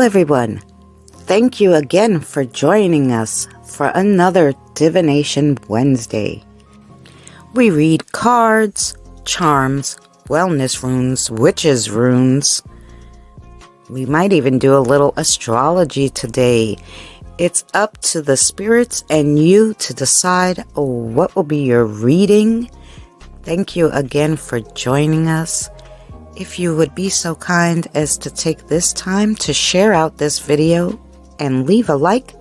everyone. Thank you again for joining us for another Divination Wednesday. We read cards, charms, wellness runes, witches runes. We might even do a little astrology today. It's up to the spirits and you to decide what will be your reading. Thank you again for joining us. If you would be so kind as to take this time to share out this video and leave a like,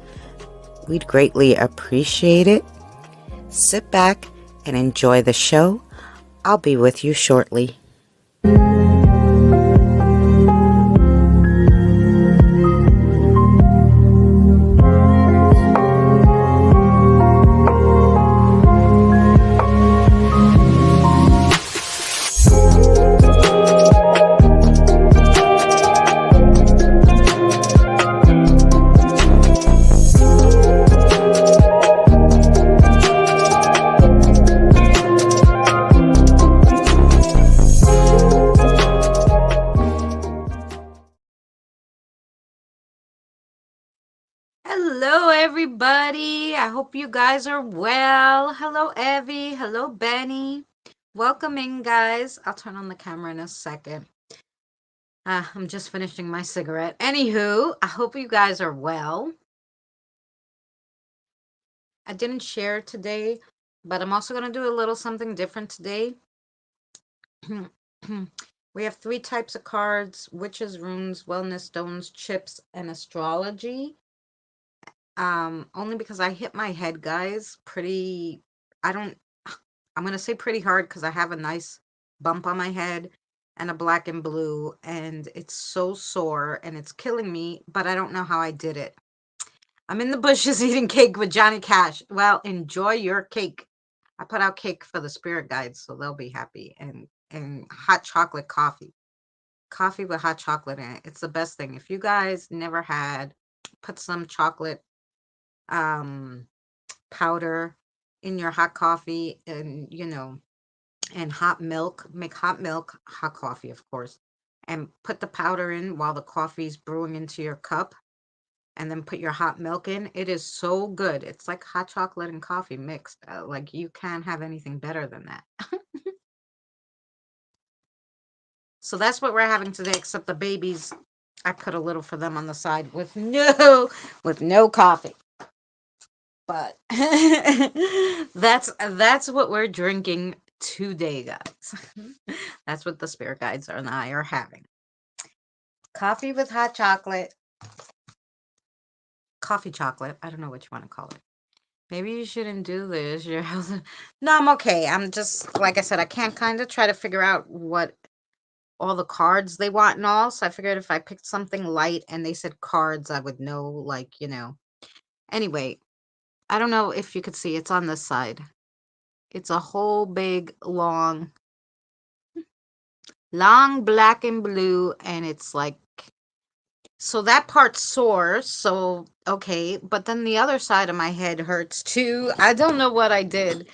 we'd greatly appreciate it. Sit back and enjoy the show. I'll be with you shortly. Hello, everybody. I hope you guys are well. Hello, Evie. Hello, Benny. Welcome in, guys. I'll turn on the camera in a second. I'm just finishing my cigarette. Anywho, I hope you guys are well. I didn't share today, but I'm also going to do a little something different today. We have 3 types of cards: witches, runes, wellness stones, chips, and astrology. Only because I hit my head, guys, I'm gonna say pretty hard because I have a nice bump on my head and a black and blue, and it's so sore and it's killing me, but I don't know how I did it. I'm in the bushes eating cake with Johnny Cash. Well, enjoy your cake. I put out cake for the spirit guides, so they'll be happy, and hot chocolate coffee. Coffee with hot chocolate in it. It's the best thing. If you guys never had, put some chocolate powder in your hot coffee, and and hot milk. Make hot milk, hot coffee, of course, and put the powder in while the coffee's brewing into your cup, and then put your hot milk in. It is so good. It's like hot chocolate and coffee mixed. Like, you can't have anything better than that. So that's what we're having today, except the babies, I put a little for them on the side with no coffee. But that's what we're drinking today, guys. That's what the spirit guides and I are having. Coffee with hot chocolate. Coffee chocolate. I don't know what you want to call it. Maybe you shouldn't do this. No, I'm okay. I'm just, like I said, I can't kind of try to figure out what all the cards they want and all. So I figured if I picked something light and they said cards, I would know, like, Anyway, I don't know if you could see. It's on this side. It's a whole big, long black and blue, and it's like, so that part's sore, so okay, but then the other side of my head hurts too. I don't know what I did.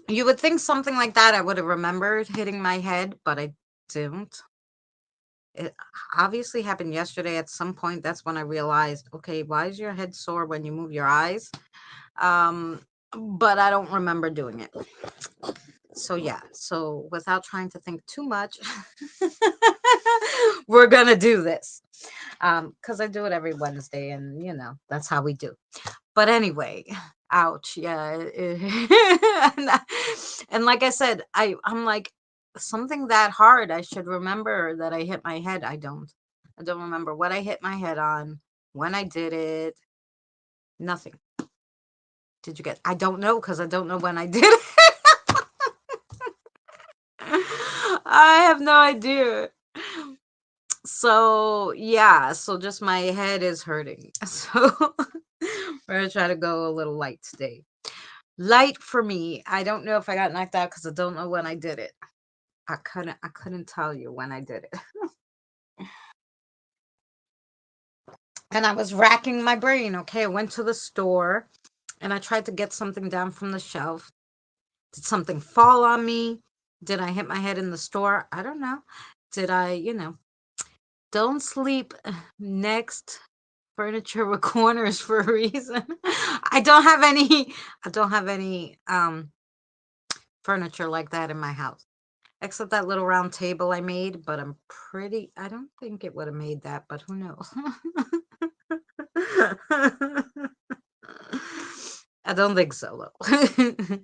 You would think something like that I would have remembered hitting my head, but I didn't. It obviously happened yesterday at some point. That's when I realized, okay, why is your head sore when you move your eyes? But I don't remember doing it. So yeah, so without trying to think too much, we're gonna do this. Because I do it every Wednesday, and that's how we do. But anyway, ouch, yeah. And like I said, I'm like, something that hard, I should remember that I hit my head. I don't remember what I hit my head on, when I did it. Nothing. Did you get? I don't know, because I don't know when I did it. I have no idea. So yeah, so just my head is hurting. So we're gonna try to go a little light today. Light for me. I don't know if I got knocked out because I don't know when I did it. I couldn't tell you when I did it. And I was racking my brain. Okay, I went to the store and I tried to get something down from the shelf. Did something fall on me? Did I hit my head in the store? I don't know. Did I, Don't sleep next furniture with corners for a reason. I don't have any furniture like that in my house. Except that little round table I made, but I don't think it would have made that, but who knows? I don't think so, though.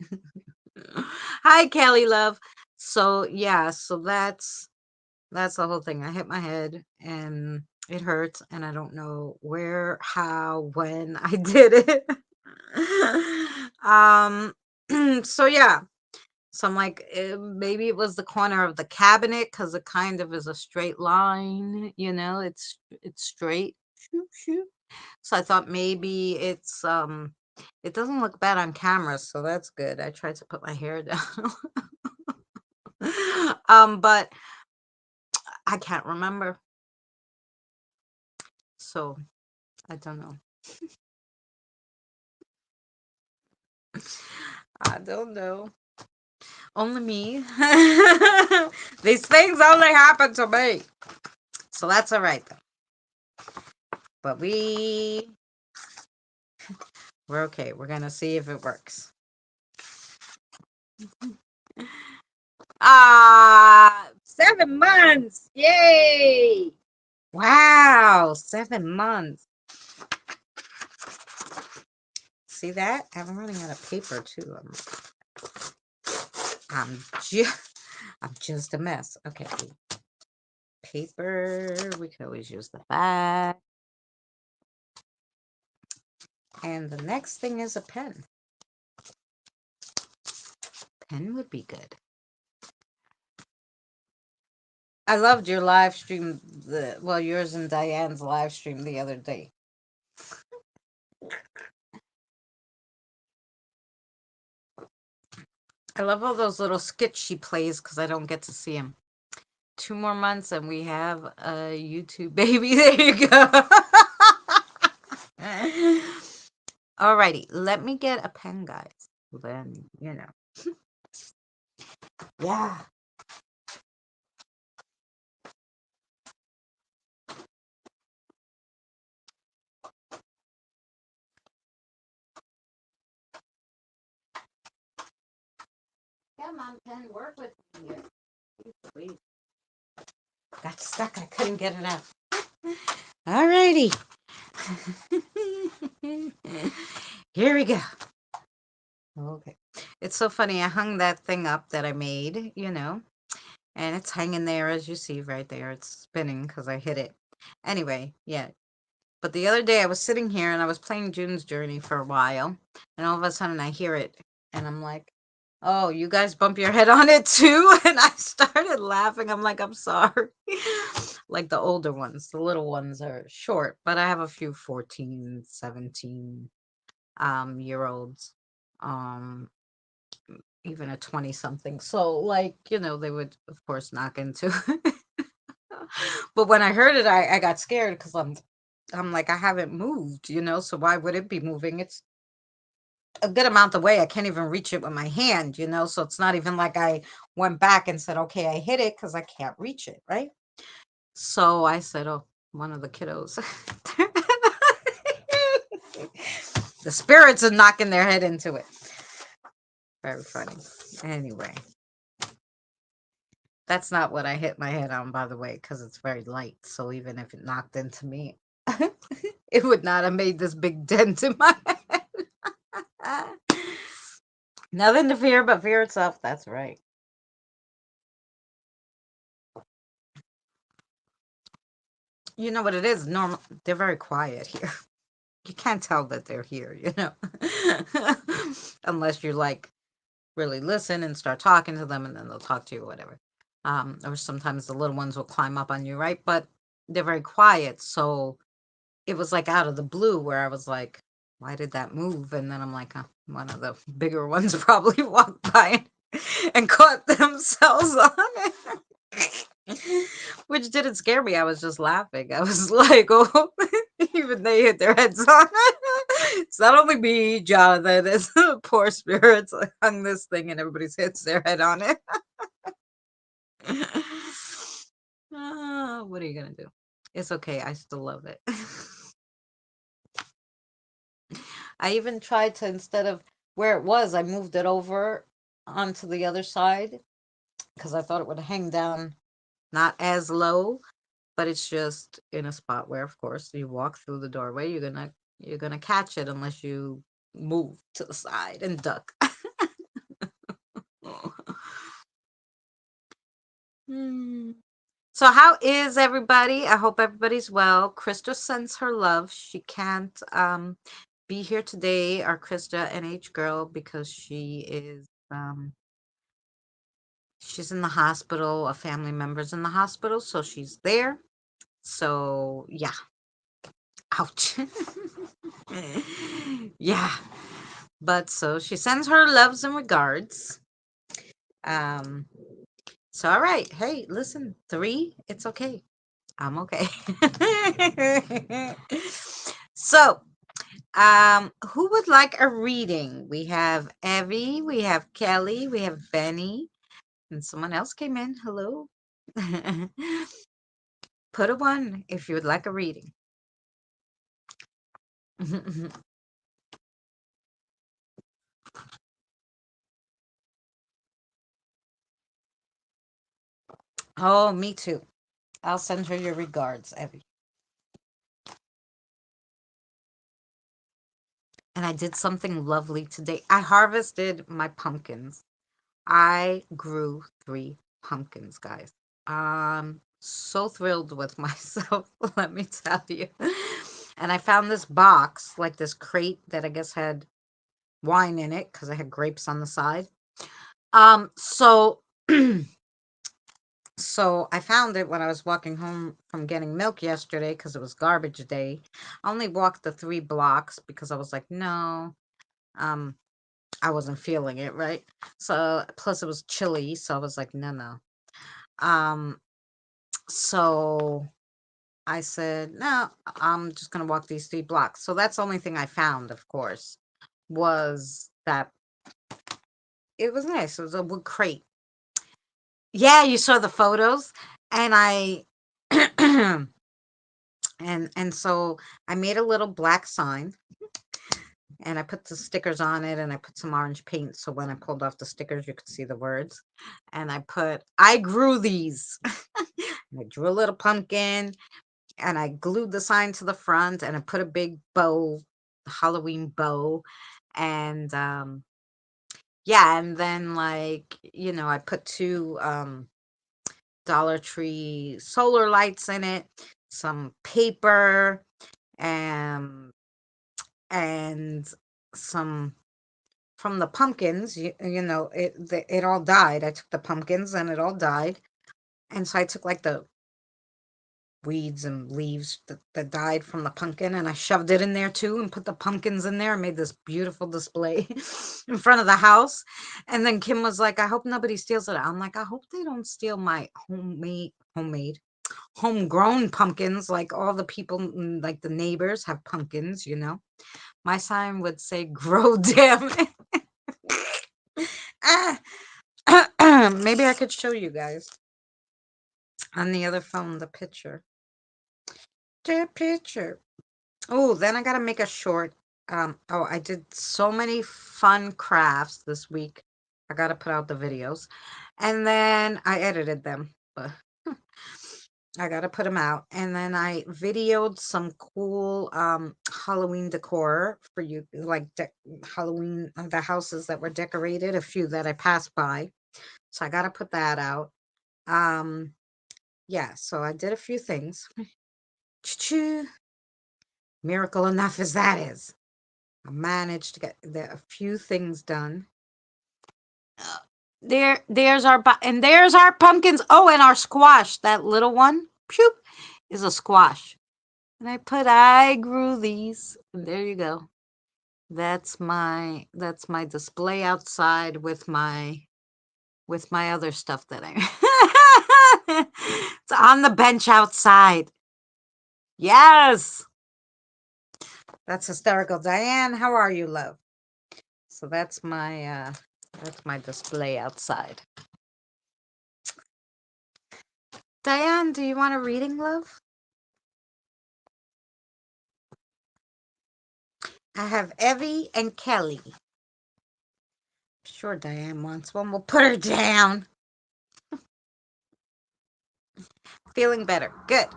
Hi, Kelly love. So yeah, so that's the whole thing. I hit my head and it hurts, and I don't know where, how, when I did it. um, so yeah. So I'm like, maybe it was the corner of the cabinet because it kind of is a straight line, it's straight. Shoot, shoot. So I thought maybe it doesn't look bad on camera, so that's good. I tried to put my hair down. But I can't remember. So I don't know. I don't know. Only me. These things only happen to me. So that's all right though. But we're okay. We're gonna see if it works. 7 months. Yay! Wow, 7 months. See that? I'm running out of paper too. I'm just a mess. Okay. Paper. We could always use the back. And the next thing is a pen. Pen would be good. I loved your live stream, yours and Diane's live stream the other day. I love all those little skits she plays because I don't get to see them. 2 more months and we have a YouTube baby. There you go. Alrighty, let me get a pen, guys. Then, Yeah. Come on, pen, work with me here. Please. Got stuck. I couldn't get it out. Alrighty. Here we go. Okay. It's so funny. I hung that thing up that I made, and it's hanging there as you see right there. It's spinning because I hit it. Anyway, yeah. But the other day I was sitting here and I was playing June's Journey for a while, and all of a sudden I hear it, and I'm like, oh, you guys bump your head on it too? And I started laughing. I'm like, I'm sorry. Like the older ones, the little ones are short, but I have a few 14, 17 year olds. Even a 20 something. So like, they would of course knock into it. But when I heard it, I got scared because I'm like, I haven't moved, so why would it be moving? It's a good amount away. I can't even reach it with my hand, so it's not even like I went back and said, okay, I hit it because I can't reach it, right? So I said, oh, one of the kiddos. The spirits are knocking their head into it. Very funny. Anyway. That's not what I hit my head on, by the way, because it's very light. So even if it knocked into me, it would not have made this big dent in my head. Nothing to fear but fear itself. That's right. You know what it is? Normal. They're very quiet here. You can't tell that they're here, unless you like really listen and start talking to them, and then they'll talk to you or whatever. Or sometimes the little ones will climb up on you, right? But they're very quiet, so it was like out of the blue where I was like, why did that move? And then I'm like, one of the bigger ones probably walked by and caught themselves on it. Which didn't scare me. I was just laughing. I was like, oh, even they hit their heads on it. It's not only me, Jonathan, it's poor spirits hung this thing and everybody's hits their head on it. What are you going to do? It's okay. I still love it. I even tried to, instead of where it was, I moved it over onto the other side because I thought it would hang down not as low, but it's just in a spot where, of course, you walk through the doorway, you're gonna catch it unless you move to the side and duck. Hmm. So how is everybody? I hope everybody's well. Krista sends her love. She can't be here today, our Krista NH girl, because she's in the hospital. A family member's in the hospital, so she's there. So yeah. Ouch. Yeah. But so she sends her loves and regards. Um, so all right. Hey, listen, 3, it's okay. I'm okay. So, who would like a reading? We have Evie, we have Kelly, we have Benny, and someone else came in. Hello. Put a 1 if you would like a reading. Oh, me too. I'll send her your regards, Evie. And I did something lovely today. I harvested my pumpkins. I grew 3 pumpkins, guys. So thrilled with myself, let me tell you. And I found this box, like this crate that I guess had wine in it because I had grapes on the side. So so I found it when I was walking home from getting milk yesterday because it was garbage day. I only walked the 3 blocks because I was like, no, um, I wasn't feeling it, right? So plus it was chilly, so I was like, no, no. Um, so I said, no, I'm just gonna walk these 3 blocks. So that's the only thing I found, of course, was that it was nice. It was a wood crate. Yeah, you saw the photos, and I and so I made a little black sign and I put the stickers on it and I put some orange paint so when I pulled off the stickers you could see the words. And I grew these. I drew a little pumpkin and I glued the sign to the front and I put a big bow, Halloween bow. And yeah, and then I put 2 Dollar Tree solar lights in it, some paper, and and some from the pumpkins. It all died. I took the pumpkins and it all died, and so I took like the weeds and leaves that died from the pumpkin and I shoved it in there too and put the pumpkins in there and made this beautiful display in front of the house. And then Kim was like, I hope nobody steals it. I'm like, I hope they don't steal my homemade homegrown pumpkins. Like all the people, like the neighbors have pumpkins. My sign would say grow damn it. Ah. Maybe I could show you guys on the other phone the picture. The picture. Oh, then I gotta make a short. I did so many fun crafts this week. I gotta put out the videos. And then I edited them, but I gotta put them out. And then I videoed some cool Halloween decor for you, like Halloween, the houses that were decorated, a few that I passed by. So I gotta put that out. Um, yeah, so I did a few things. Choo-choo. Miracle enough as that is. I managed to get a few things done. There's our pumpkins. Oh, and our squash, that little one, pew, is a squash. And I grew these. And there you go. That's my display outside with my other stuff that I it's on the bench outside. Yes. That's hysterical. Diane, how are you, love? So that's my display outside. Diane, do you want a reading, love? I have Evie and Kelly. Sure, Diane wants one. We'll put her down. Feeling better. Good.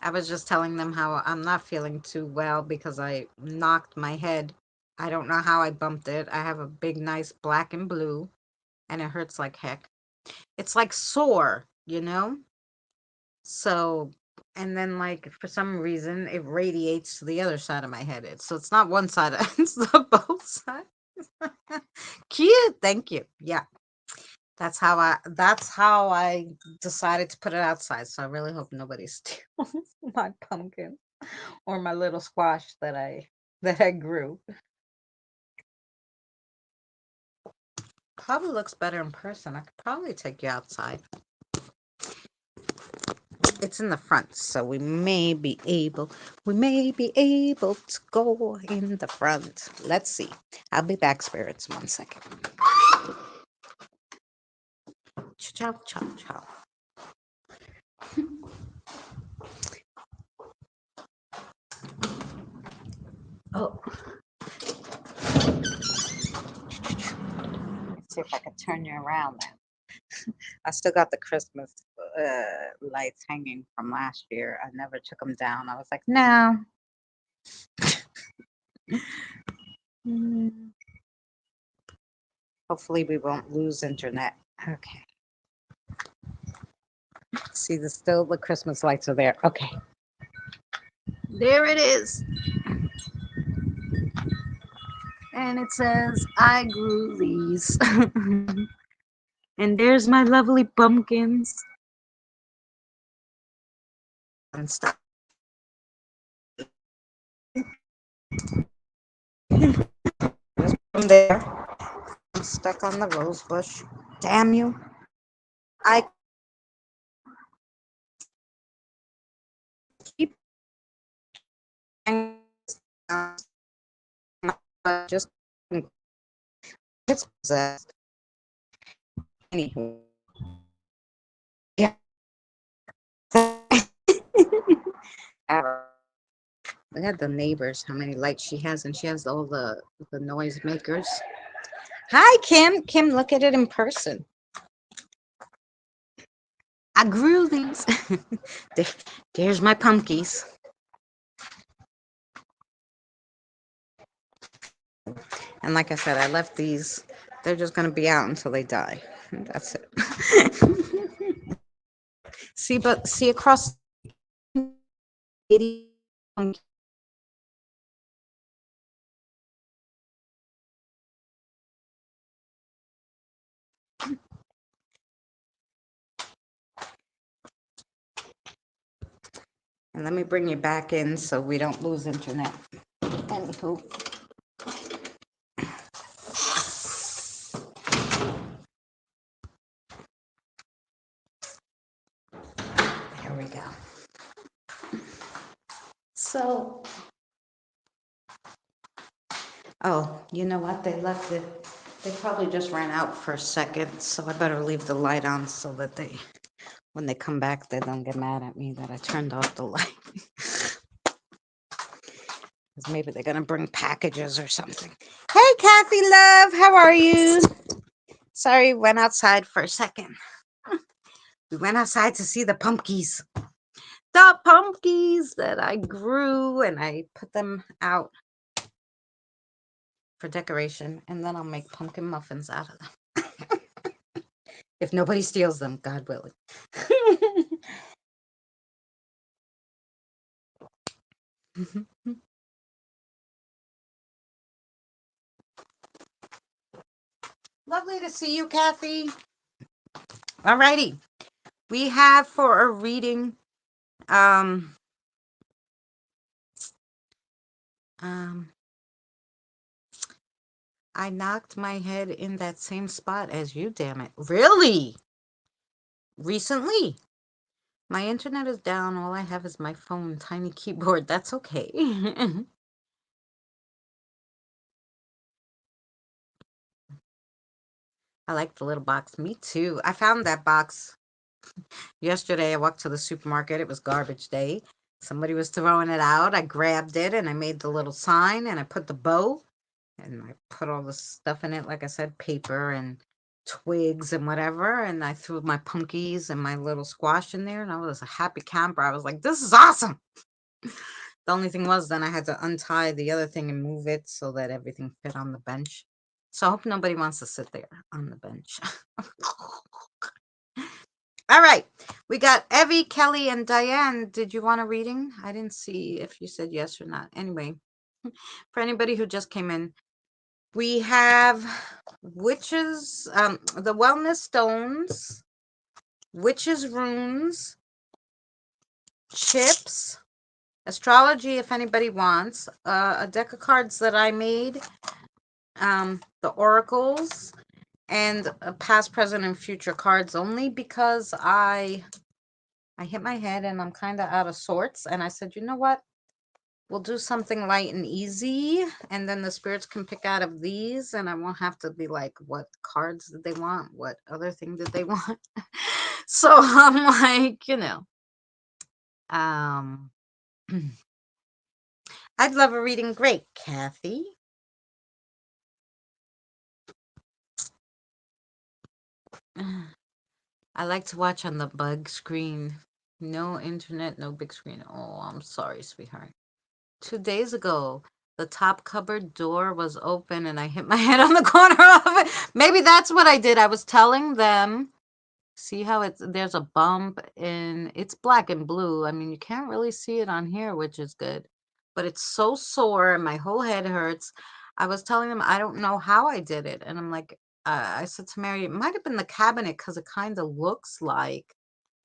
I was just telling them how I'm not feeling too well because I knocked my head. I don't know how I bumped it. I have a big, nice black and blue, and it hurts like heck. It's like sore, you know? So, and then like for some reason it radiates to the other side of my head. It's not one side, it's the both sides. Cute, thank you. Yeah. That's how I decided to put it outside. So I really hope nobody steals my pumpkin or my little squash that I grew. Probably looks better in person. I could probably take you outside. It's in the front, so we may be able to go in the front. Let's see. I'll be back, spirits. 1 second. Ciao, ciao, ciao. Oh. Let's see if I can turn you around then. I still got the Christmas lights hanging from last year. I never took them down. I was like, no. Hopefully we won't lose internet. Okay. See, the Christmas lights are there. Okay. There it is. And it says, I grew these. And there's my lovely pumpkins. And stuff. From there. I'm stuck on the rose bush. Damn you. I keep just it's possessed. Anywho. Yeah. We had the neighbors, how many lights she has, and she has all the noise makers. Hi, Kim. Kim, look at it in person. I grew these. There's my pumpkins. And like I said, I left these. They're just going to be out until they die. That's it. see across. And let me bring you back in so we don't lose internet. Anywho. There we go. So, oh, you know what? They left it. They probably just ran out for a second, so I better leave the light on so that when they come back, they don't get mad at me that I turned off the light. Because maybe they're going to bring packages or something. Hey, Kathy, love. How are you? Sorry, went outside for a second. We went outside to see the pumpkins. The pumpkins that I grew, and I put them out for decoration, and then I'll make pumpkin muffins out of them. If nobody steals them, God willing. Lovely to see you, Kathy. Alrighty. We have for a reading, I knocked my head in that same spot as you, damn it. Really? Recently? My internet is down. All I have is my phone, tiny keyboard. That's okay. I like the little box. Me too. I found that box yesterday. I walked to the supermarket. It was garbage day. Somebody was throwing it out. I grabbed it and I made the little sign and I put the bow and I put all the stuff in it. Like I said, paper and twigs and whatever. And I threw my punkies and my little squash in there. And I was a happy camper. I was like, this is awesome. The only thing was then I had to untie the other thing and move it so that everything fit on the bench. So I hope nobody wants to sit there on the bench. All right. We got Evie, Kelly, and Diane. Did you want a reading? I didn't see if you said yes or not. Anyway, for anybody who just came in, we have witches, the wellness stones, witches runes, chips, astrology if anybody wants, a deck of cards that I made, the oracles, and past, present, and future cards only because I hit my head and I'm kind of out of sorts. And I said, you know what? We'll do something light and easy. And then the spirits can pick out of these. And I won't have to be like, what cards did they want? What other thing did they want? So I'm like, I'd love a reading. Great, Kathy. I like to watch on the bug screen. No internet, no big screen. Oh, I'm sorry, sweetheart. 2 days ago, the top cupboard door was open and I hit my head on the corner of it. Maybe that's what I did. I was telling them, see how there's a bump and it's black and blue. I mean, you can't really see it on here, which is good. But it's so sore and my whole head hurts. I was telling them I don't know how I did it. And I'm like, I said to Mary, it might have been the cabinet because it kind of looks like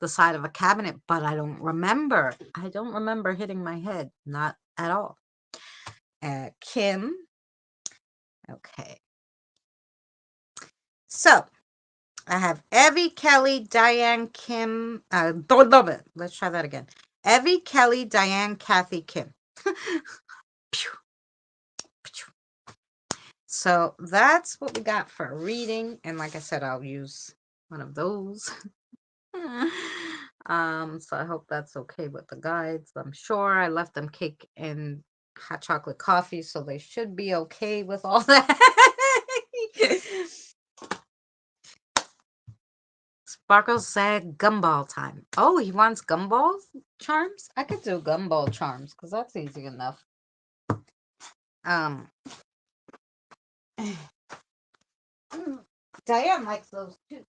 the side of a cabinet, but I don't remember. I don't remember hitting my head, not at all. Kim. Okay. So I have Evie, Kelly, Diane, Kim. Let's try that again. Evie, Kelly, Diane, Kathy, Kim. So that's what we got for a reading. And like I said, I'll use one of those. So I hope that's okay with the guides. I'm sure I left them cake and hot chocolate coffee, so they should be okay with all that. Sparkle said gumball time. Oh, he wants gumball charms? I could do gumball charms because that's easy enough. Diane likes those too.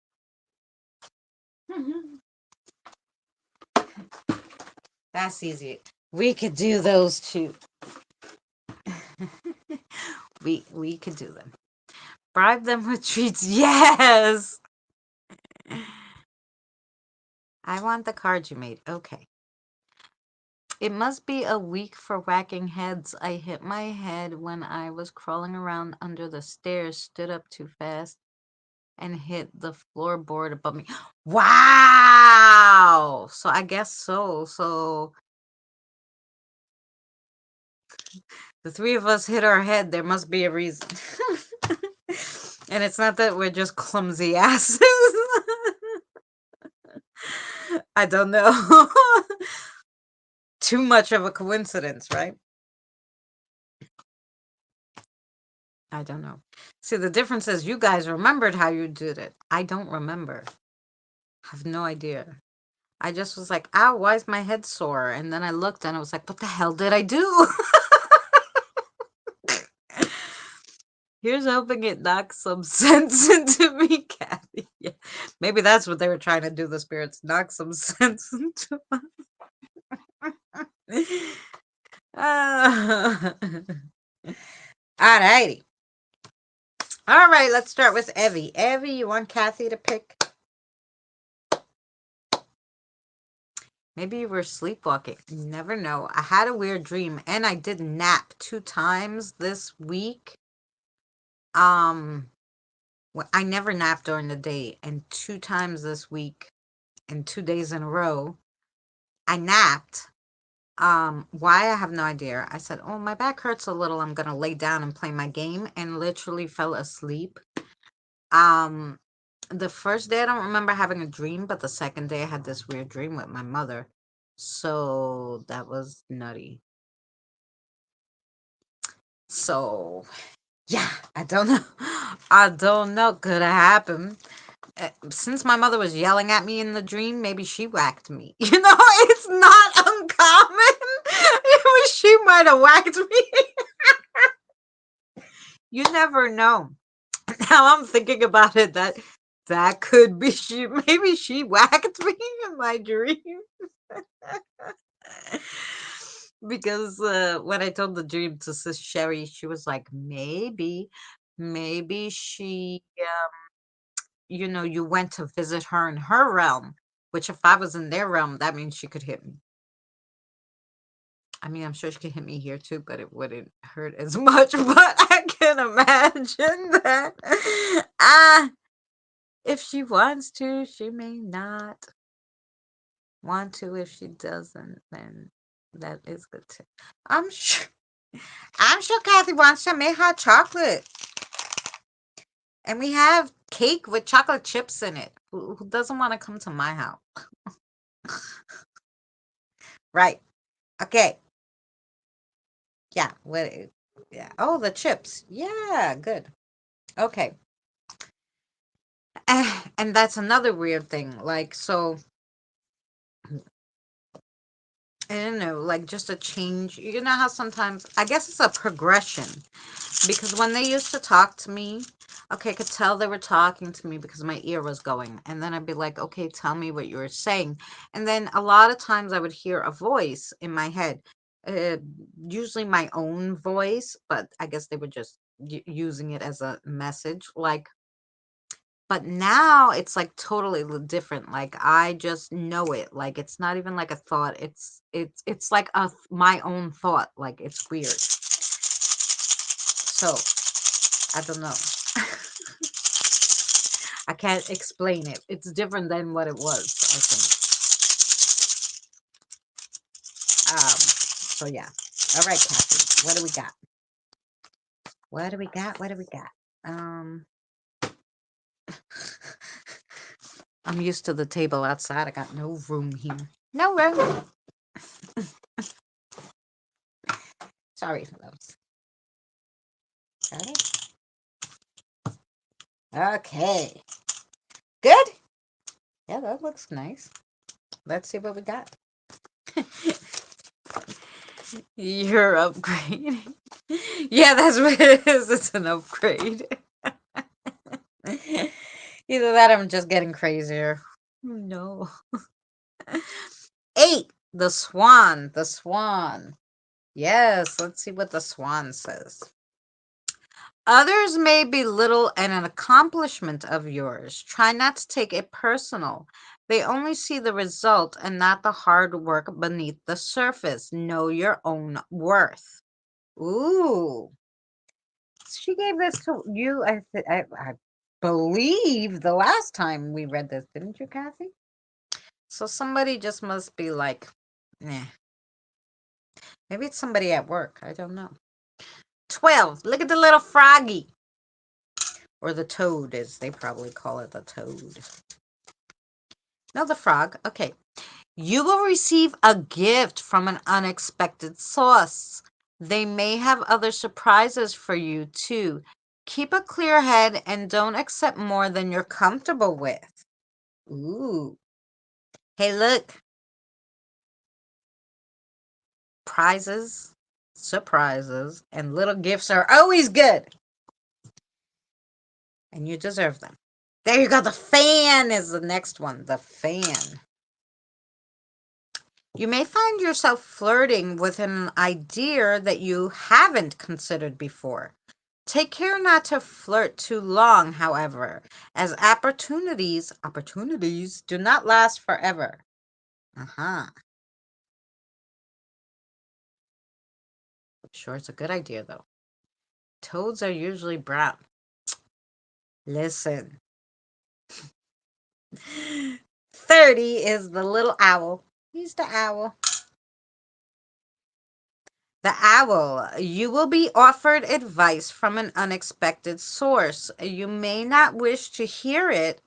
That's easy. We could do those too. we could do them. Bribe them with treats. Yes. I want the card you made. Okay. It must be a week for whacking heads. I hit my head when I was crawling around under the stairs, stood up too fast, and hit the floorboard above me. Wow! So I guess so. So the three of us hit our head. There must be a reason. And it's not that we're just clumsy asses. I don't know. Too much of a coincidence, right? I don't know. See, the difference is you guys remembered how you did it. I don't remember. I have no idea. I just was like, ow, why is my head sore? And then I looked and I was like, what the hell did I do? Here's hoping it knocks some sense into me, Kathy. Yeah. Maybe that's what they were trying to do, the spirits, knock some sense into us. All righty. All right, let's start with Evie. Evie, you want Kathy to pick? Maybe you were sleepwalking. You never know. I had a weird dream and I did nap 2 times this week. I never nap during the day, and 2 times this week and 2 days in a row, I napped. Why? I have no idea. I said, oh, my back hurts a little. I'm going to lay down and play my game, and literally fell asleep. The first day, I don't remember having a dream, but the second day, I had this weird dream with my mother. So that was nutty. So yeah, I don't know. I don't know. Could have happened. Since my mother was yelling at me in the dream, maybe she whacked me. It's not uncommon. She might have whacked me. You never know. Now I'm thinking about it, that could be she. Maybe she whacked me in my dream. Because when I told the dream to Sis Sherry, she was like, maybe she, you went to visit her in her realm, which if I was in their realm, that means she could hit me. I mean, I'm sure she could hit me here too, but it wouldn't hurt as much. But I can imagine that. Ah, if she wants to, she may not want to. If she doesn't, then that is good too. I'm sure. I'm sure Kathy wants to make hot chocolate. And we have cake with chocolate chips in it. Who doesn't want to come to my house? Right. Okay. Yeah. What? Yeah. Oh, the chips. Yeah. Good. Okay. And that's another weird thing. Like, so, I don't know, like just a change. You know how sometimes, I guess it's a progression. Because when they used to talk to me, okay, I could tell they were talking to me because my ear was going. And then I'd be like, okay, tell me what you were saying. And then a lot of times I would hear a voice in my head, uh, usually my own voice, but I guess they were just using it as a message. Like, but now it's like totally different. Like I just know it. Like it's not even like a thought. It's like my own thought. Like it's weird. So I don't know. I can't explain it. It's different than what it was, I think. So yeah. All right, Kathy. What do we got? What do we got? What do we got? Um I'm used to the table outside. I got no room here. No room. Sorry for those. Got it? Okay. Good? Yeah, that looks nice. Let's see what we got. You're upgrading. Yeah, that's what it is. It's an upgrade. Either that or I'm just getting crazier. No. 8. The swan. The swan. Yes, let's see what the swan says. Others may belittle an accomplishment of yours. Try not to take it personal. They only see the result and not the hard work beneath the surface. Know your own worth. Ooh. She gave this to you, I believe, the last time we read this, didn't you, Kathy? So somebody just must be like, nah. Maybe it's somebody at work. I don't know. 12. Look at the little froggy. Or the toad, as they probably call it, the toad. No, the frog. Okay. You will receive a gift from an unexpected source. They may have other surprises for you, too. Keep a clear head and don't accept more than you're comfortable with. Ooh. Hey, look. Prizes, surprises, and little gifts are always good. And you deserve them. There you go. The fan is the next one. The fan. You may find yourself flirting with an idea that you haven't considered before. Take care not to flirt too long, however, as opportunities do not last forever. Uh-huh. Sure, it's a good idea though. Toads are usually brown. Listen. 30 is the little owl. He's the owl. The owl. You will be offered advice from an unexpected source. You may not wish to hear it,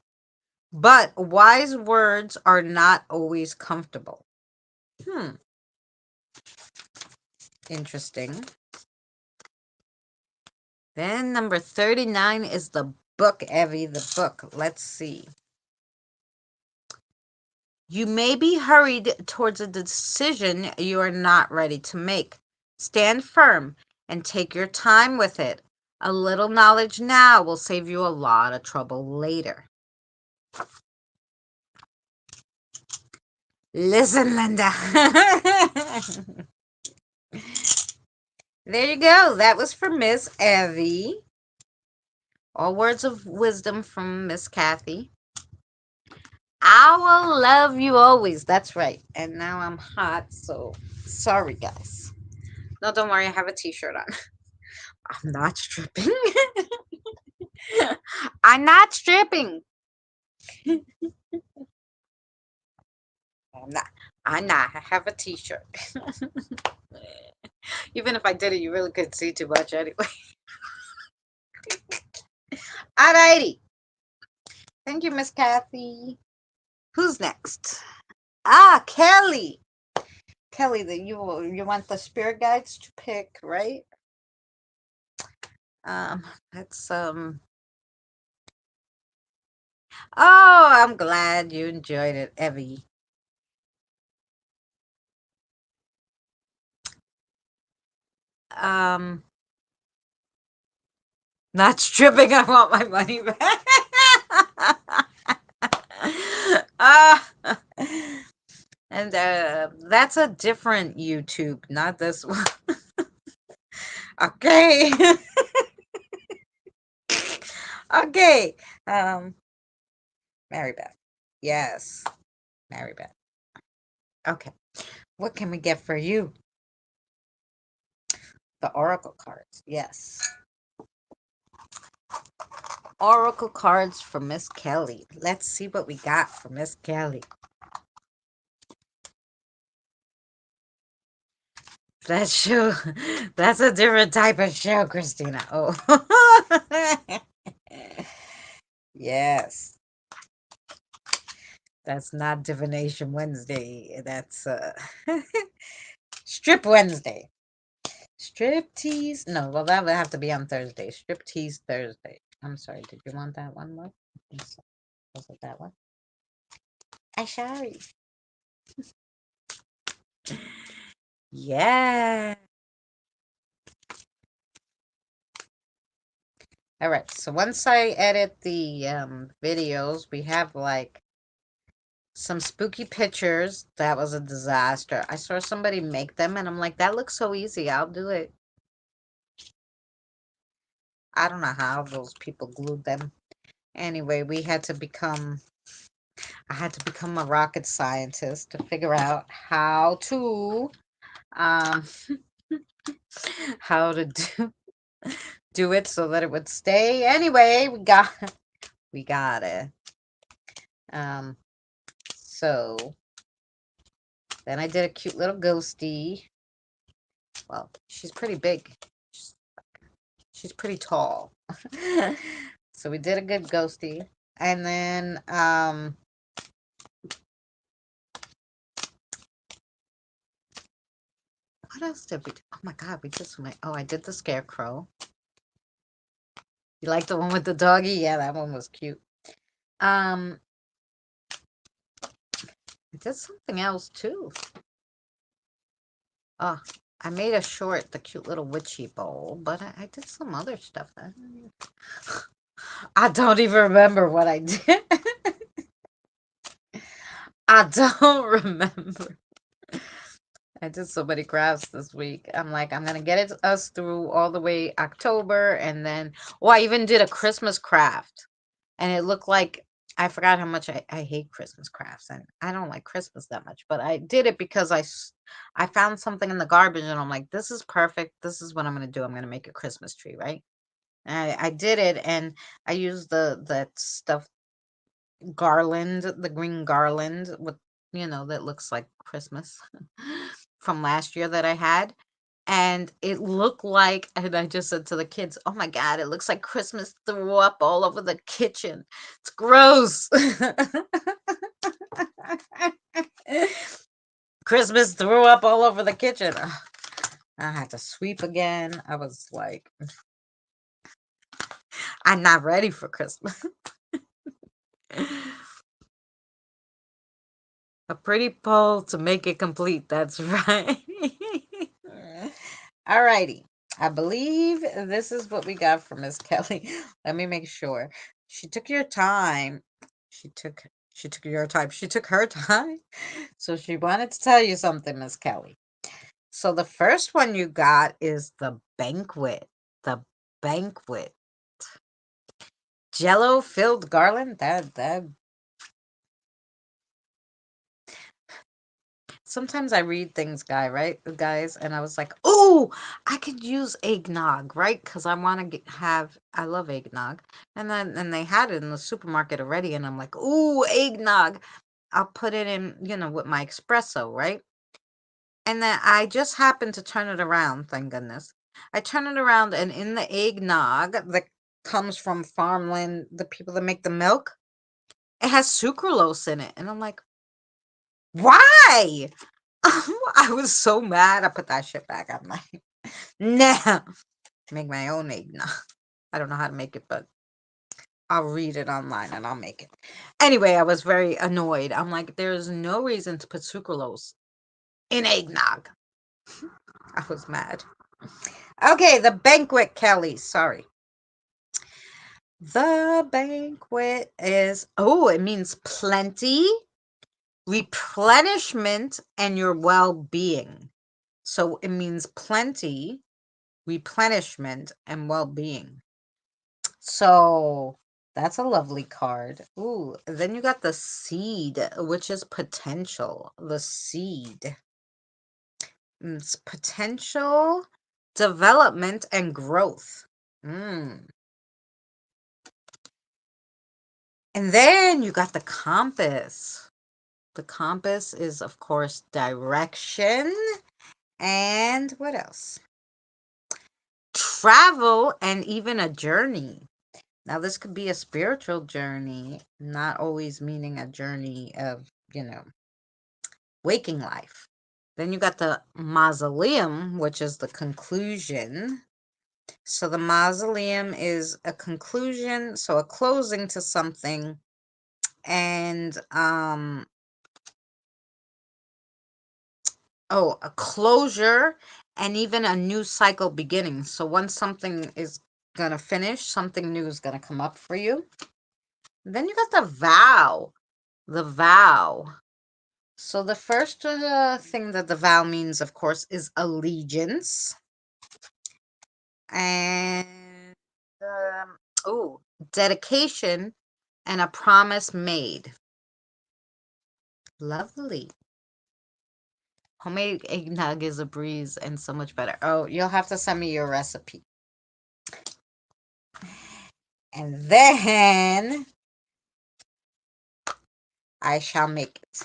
but wise words are not always comfortable. Interesting. Then number 39 is the book, Evie, the book. Let's see. You may be hurried towards a decision you are not ready to make. Stand firm and take your time with it. A little knowledge now will save you a lot of trouble later. Listen, Linda. There you go. That was for Miss Evie. All words of wisdom from Miss Kathy. I will love you always. That's right. And now I'm hot, so sorry, guys. No, don't worry. I have a t-shirt on. I'm not stripping. I'm not stripping. I'm not. I'm not. I have a t-shirt. Even if I did it, you really couldn't see too much anyway. Alrighty. Thank you, Miss Kathy. Who's next? Ah, Kelly. Kelly, you want the spirit guides to pick, right? That's Oh, I'm glad you enjoyed it, Evie. Not stripping. I want my money back. And that's a different YouTube, not this one. Okay. Okay. Mary Beth. Yes. Mary Beth. Okay. What can we get for you? The Oracle cards. Yes. Oracle cards for Miss Kelly. Let's see what we got for Miss Kelly. That show, that's a different type of show, Christina. Oh. Yes. That's not Divination Wednesday. That's Strip Wednesday. Strip tease. No, well, that would have to be on Thursday. Strip tease Thursday. I'm sorry. Did you want that one? More? Was it that one? I'm sorry. Yeah. All right. So once I edit the videos, we have like some spooky pictures. That was a disaster. I saw somebody make them and I'm like, that looks so easy. I'll do it. I don't know how those people glued them. Anyway, I had to become a rocket scientist to figure out how to how to do it so that it would stay. Anyway, we got it. So then I did a cute little ghosty. Well, she's pretty big. She's pretty tall. So we did a good ghosty. And then what else did we do? Oh my god, we did so many. Oh, I did the scarecrow. You like the one with the doggy? Yeah, that one was cute. I did something else too. Oh, I made a short, the cute little witchy bowl, but I did some other stuff. I don't even remember what I did. I don't remember. I did so many crafts this week. I'm like, I'm gonna get us through all the way October, and then, oh, I even did a Christmas craft, and it looked like I forgot how much I hate Christmas crafts, and I don't like Christmas that much, but I did it because I found something in the garbage, and I'm like, this is perfect. This is what I'm gonna do. I'm gonna make a Christmas tree, right? And I did it, and I used that stuff garland, the green garland with, that looks like Christmas from last year that I had. And it looked like, and I just said to the kids, oh my God, it looks like Christmas threw up all over the kitchen. It's gross. Christmas threw up all over the kitchen. I had to sweep again. I was like, I'm not ready for Christmas. A pretty poll to make it complete. That's right. Alrighty. I believe this is what we got from Miss Kelly. Let me make sure. She took your time. She took your time. She took her time. So she wanted to tell you something, Miss Kelly. So the first one you got is the banquet. The banquet. Jello filled garland. That sometimes I read things, guys, and I was like, oh, I could use eggnog, right? Because I want to I love eggnog. And they had it in the supermarket already, and I'm like, oh, eggnog. I'll put it in, with my espresso, right? And then I just happened to turn it around, thank goodness. I turn it around, and in the eggnog that comes from farmland, the people that make the milk, it has sucralose in it. And I'm like, why? I was so mad. I put that shit back. I'm like, nah, make my own eggnog. I don't know how to make it, but I'll read it online and I'll make it. Anyway, I was very annoyed. I'm like, there's no reason to put sucralose in eggnog. I was mad. Okay, the banquet, Kelly. Sorry. The banquet is, it means plenty, replenishment, and your well being. So it means plenty, replenishment, and well being. So that's a lovely card. Ooh, then you got the seed, which is potential. The seed. It's potential, development, and growth. And then you got the compass. The compass is, of course, direction. And what else? Travel and even a journey. Now, this could be a spiritual journey, not always meaning a journey of, waking life. Then you got the mausoleum, which is the conclusion. So the mausoleum is a conclusion, so a closing to something, and a closure, and even a new cycle beginning. So once something is gonna finish, something new is gonna come up for you. Then you got the vow. The vow. So the first thing that the vow means, of course, is allegiance. And dedication and a promise made. Lovely. Homemade eggnog is a breeze and so much better. Oh, you'll have to send me your recipe. And then I shall make it.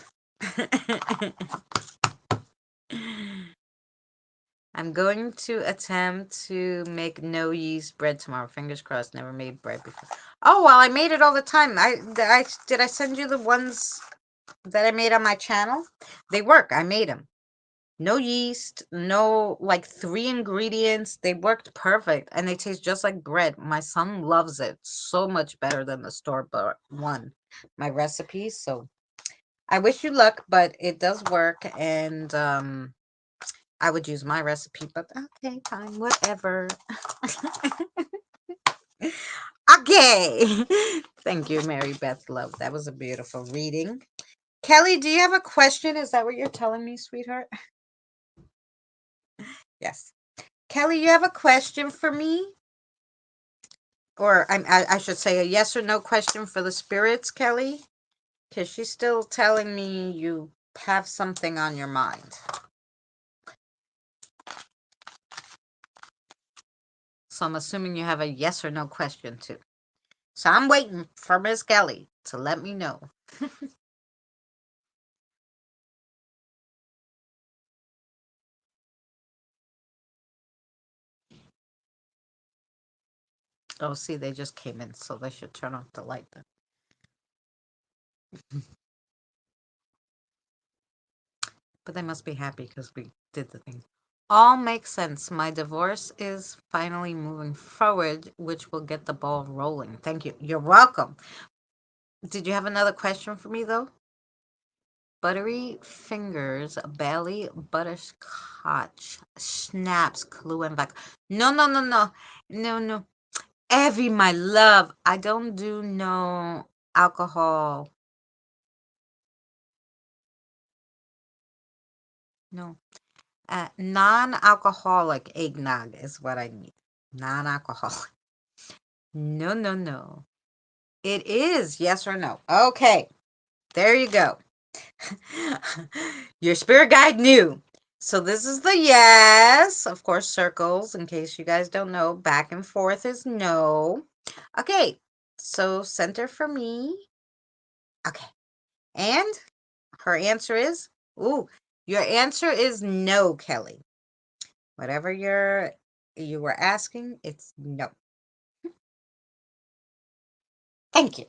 I'm going to attempt to make no yeast bread tomorrow. Fingers crossed. Never made bread before. Oh, well, I made it all the time. Did I send you the ones that I made on my channel? They work. I made them. No yeast, no, like 3 ingredients. They worked perfect, and they taste just like bread. My son loves it so much better than the store-bought one. My recipes. So I wish you luck, but it does work, and I would use my recipe, but okay, fine, whatever. Okay. Thank you, Mary Beth Love. That was a beautiful reading. Kelly, do you have a question? Is that what you're telling me, sweetheart? Yes. Kelly, you have a question for me? Or I should say a yes or no question for the spirits, Kelly? Because she's still telling me you have something on your mind. So I'm assuming you have a yes or no question too. So I'm waiting for Miss Kelly to let me know. Oh, see, they just came in, so they should turn off the light then. But they must be happy because we did the thing. All makes sense. My divorce is finally moving forward, which will get the ball rolling. Thank you. You're welcome. Did you have another question for me, though? Buttery fingers, belly, butterscotch, snaps, clue, and back. No, no, no, no. No, no. Evie, my love, I don't do no alcohol. No. Non-alcoholic eggnog is what I need. Non-alcoholic. No, no, no. It is yes or no. Okay. There you go. Your spirit guide knew. So this is the yes. Of course, circles, in case you guys don't know. Back and forth is no. Okay. So center for me. Okay. And her answer is, ooh, your answer is no, Kelly. Whatever you were asking, it's no. Thank you.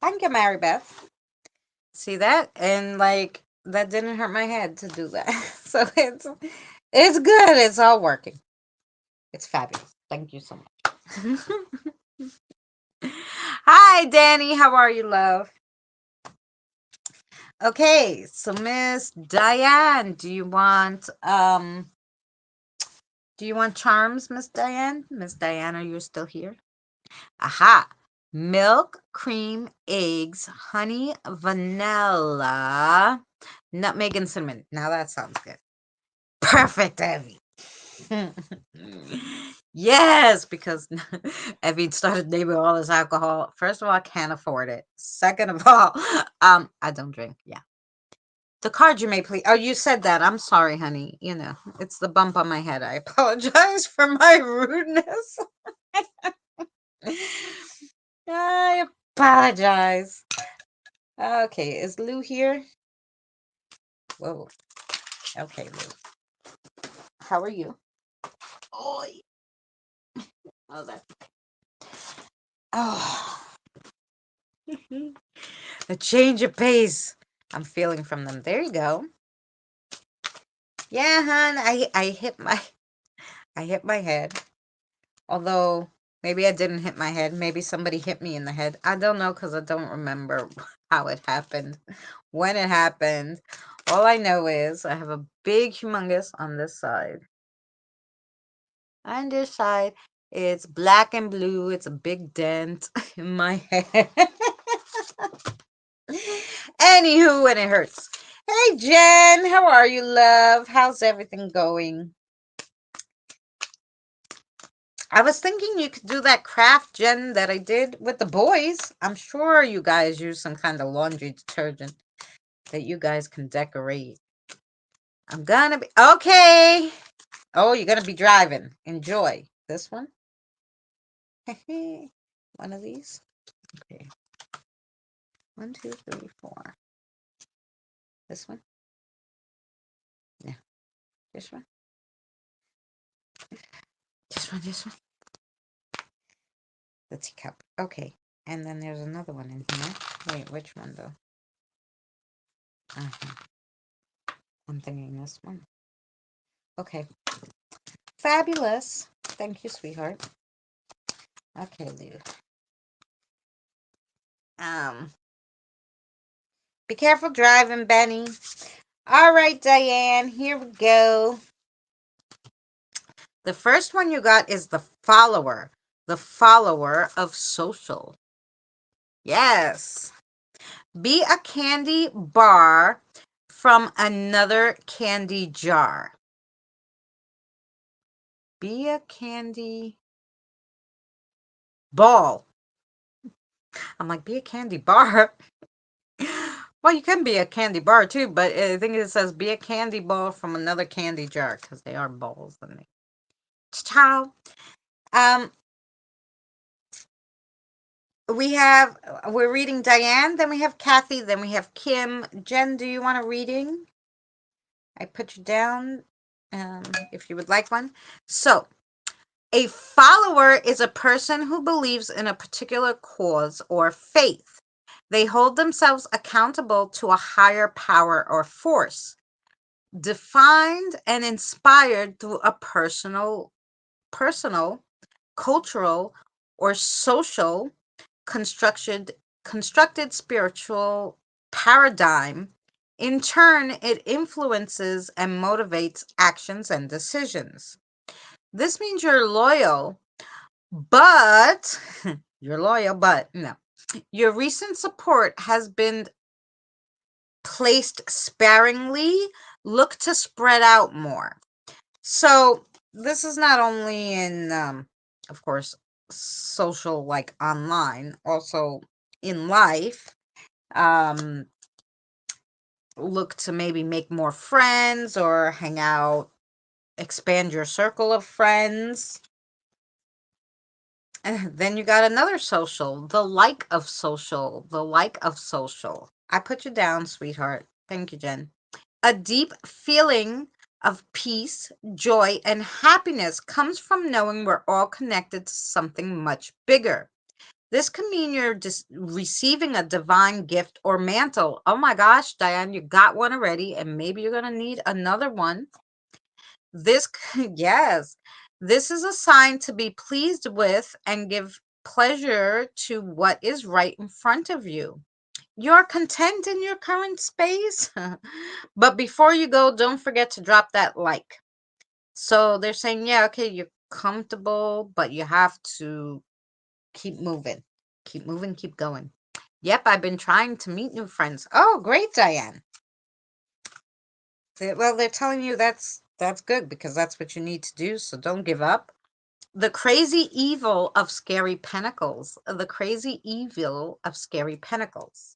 Thank you, Mary Beth. See that? And like that didn't hurt my head to do that. So it's good. It's all working. It's fabulous. Thank you so much. Hi, Danny. How are you, love? Okay, so Miss Diane, do you want charms, Miss Diane? Miss Diane, are you still here? Aha. Milk, cream, eggs, honey, vanilla, nutmeg, and cinnamon. Now that sounds good. Perfect, Evie. Yes, because Evie started naming all this alcohol. First of all, I can't afford it. Second of all, I don't drink. Yeah. The card you may please. Oh, you said that. I'm sorry, honey. You know, it's the bump on my head. I apologize for my rudeness. I apologize. Okay, is Lou here? Whoa. Okay, Lou. How are you? Oh, oh, that's oh. A change of pace. I'm feeling from them. There you go. Yeah, hon. I hit my head. Although maybe I didn't hit my head. Maybe somebody hit me in the head. I don't know because I don't remember how it happened, when it happened. All I know is I have a big humongous on this side. On this side, it's black and blue. It's a big dent in my head. Anywho, and it hurts. Hey, Jen. How are you, love? How's everything going? I was thinking you could do that craft, Jen, that I did with the boys. I'm sure you guys use some kind of laundry detergent that you guys can decorate. I'm gonna be okay. Oh, you're gonna be driving. Enjoy this one. One of these. Okay. 1, 2, 3, 4. This one. Yeah. This one. This one. This one. The teacup. Okay. And then there's another one in here. Wait, which one though? I'm thinking this one. Okay. Fabulous. Thank you, sweetheart. Okay, Lou. Be careful driving, Benny. All right, Diane, here we go. The first one you got is the follower of social. Yes. Be a candy bar from another candy jar. Be a candy ball. I'm like, be a candy bar. Well, you can be a candy bar too, but I think it says be a candy ball from another candy jar because they are balls. And ciao. We're reading Diane, then we have Kathy, then we have Kim. Jen, do you want a reading? I put you down if you would like one. So, a follower is a person who believes in a particular cause or faith. They hold themselves accountable to a higher power or force. defined and inspired through a personal, cultural, or social constructed spiritual paradigm. In turn, it influences and motivates actions and decisions. This means but you're loyal, but no. Your recent support has been placed sparingly. Look to spread out more. So this is not only in, of course, social, like online, also in life. Look to maybe make more friends or hang out, expand your circle of friends. And then you got another social, the like of social, the like of social. I put you down, sweetheart. Thank you, Jen. A deep feeling of peace, joy, and happiness comes from knowing we're all connected to something much bigger. This can mean you're just receiving a divine gift or mantle. Oh my gosh, Diane, you got one already, and maybe you're going to need another one. Yes, this is a sign to be pleased with and give pleasure to what is right in front of you. You're content in your current space, but before you go, don't forget to drop that like. So they're saying, yeah, okay, you're comfortable, but you have to keep moving. Keep moving, keep going. Yep, I've been trying to meet new friends. Oh, great, Diane. Well, they're telling you that's good because that's what you need to do, so don't give up. The crazy evil of scary pentacles. The crazy evil of scary pentacles.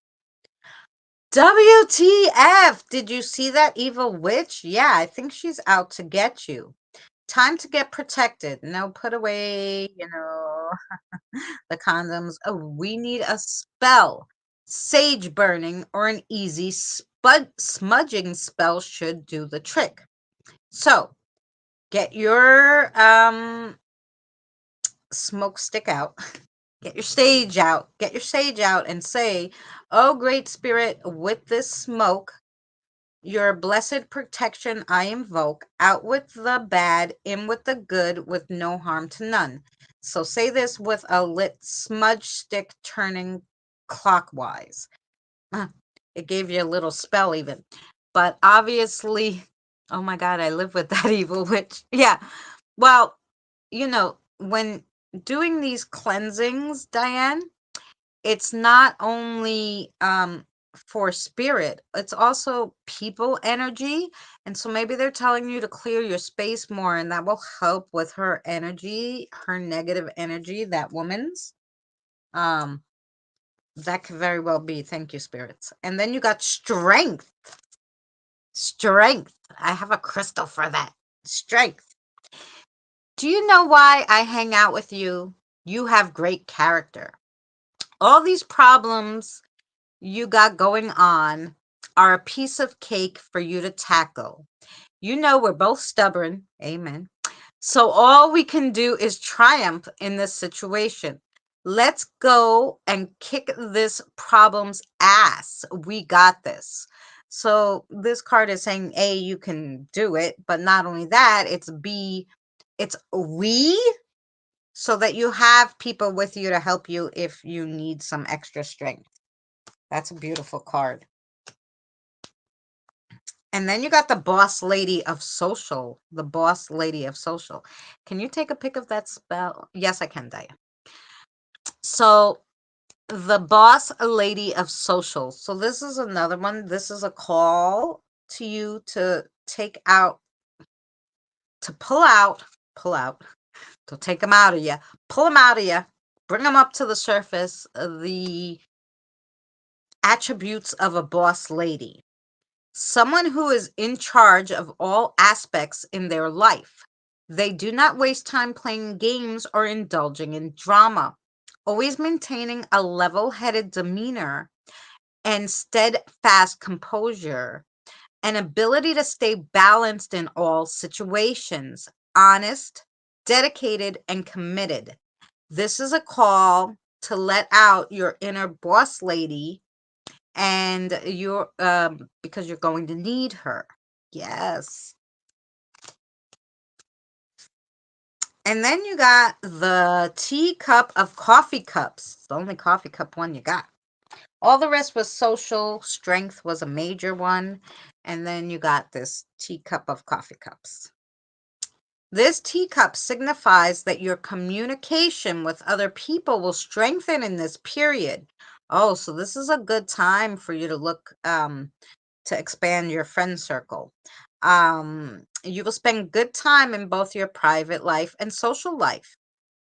WTF! Did you see that evil witch? Yeah, I think she's out to get you. Time to get protected. No, put away, the condoms. Oh, we need a spell. Sage burning or an easy smudging spell should do the trick. So, get your smoke stick out. Get your sage out. Get your sage out and say, "Oh, great spirit, with this smoke, your blessed protection I invoke. Out with the bad, in with the good, with no harm to none." So say this with a lit smudge stick turning clockwise. It gave you a little spell even. But obviously, oh my God, I live with that evil witch. Yeah. Well, when doing these cleansings, Diane, it's not only for spirit, it's also people energy. And so maybe they're telling you to clear your space more, and that will help with her energy, her negative energy, that woman's. That could very well be. Thank you, spirits. And then you got strength. Strength. I have a crystal for that. Strength. Do you know why I hang out with you? You have great character. All these problems you got going on are a piece of cake for you to tackle. We're both stubborn. Amen. So all we can do is triumph in this situation. Let's go and kick this problem's ass. We got this. So this card is saying, A, you can do it, but not only that, it's B, it's we, so that you have people with you to help you if you need some extra strength. That's a beautiful card. And then you got the boss lady of social. The boss lady of social. Can you take a pic of that spell? Yes, I can, Daya. So the boss lady of social. So this is another one. This is a call to you to pull out, to take them out of you, pull them out of you, bring them up to the surface, the attributes of a boss lady. Someone who is in charge of all aspects in their life. They do not waste time playing games or indulging in drama, always maintaining a level-headed demeanor and steadfast composure, an ability to stay balanced in all situations, honest, dedicated, and committed. This is a call to let out your inner boss lady, and you're because you're going to need her. Yes. And then you got the teacup of coffee cups. It's the only coffee cup one you got. All the rest was social. Strength was a major one. And then you got this teacup of coffee cups. This teacup signifies that your communication with other people will strengthen in this period. Oh, so this is a good time for you to look to expand your friend circle. You will spend good time in both your private life and social life.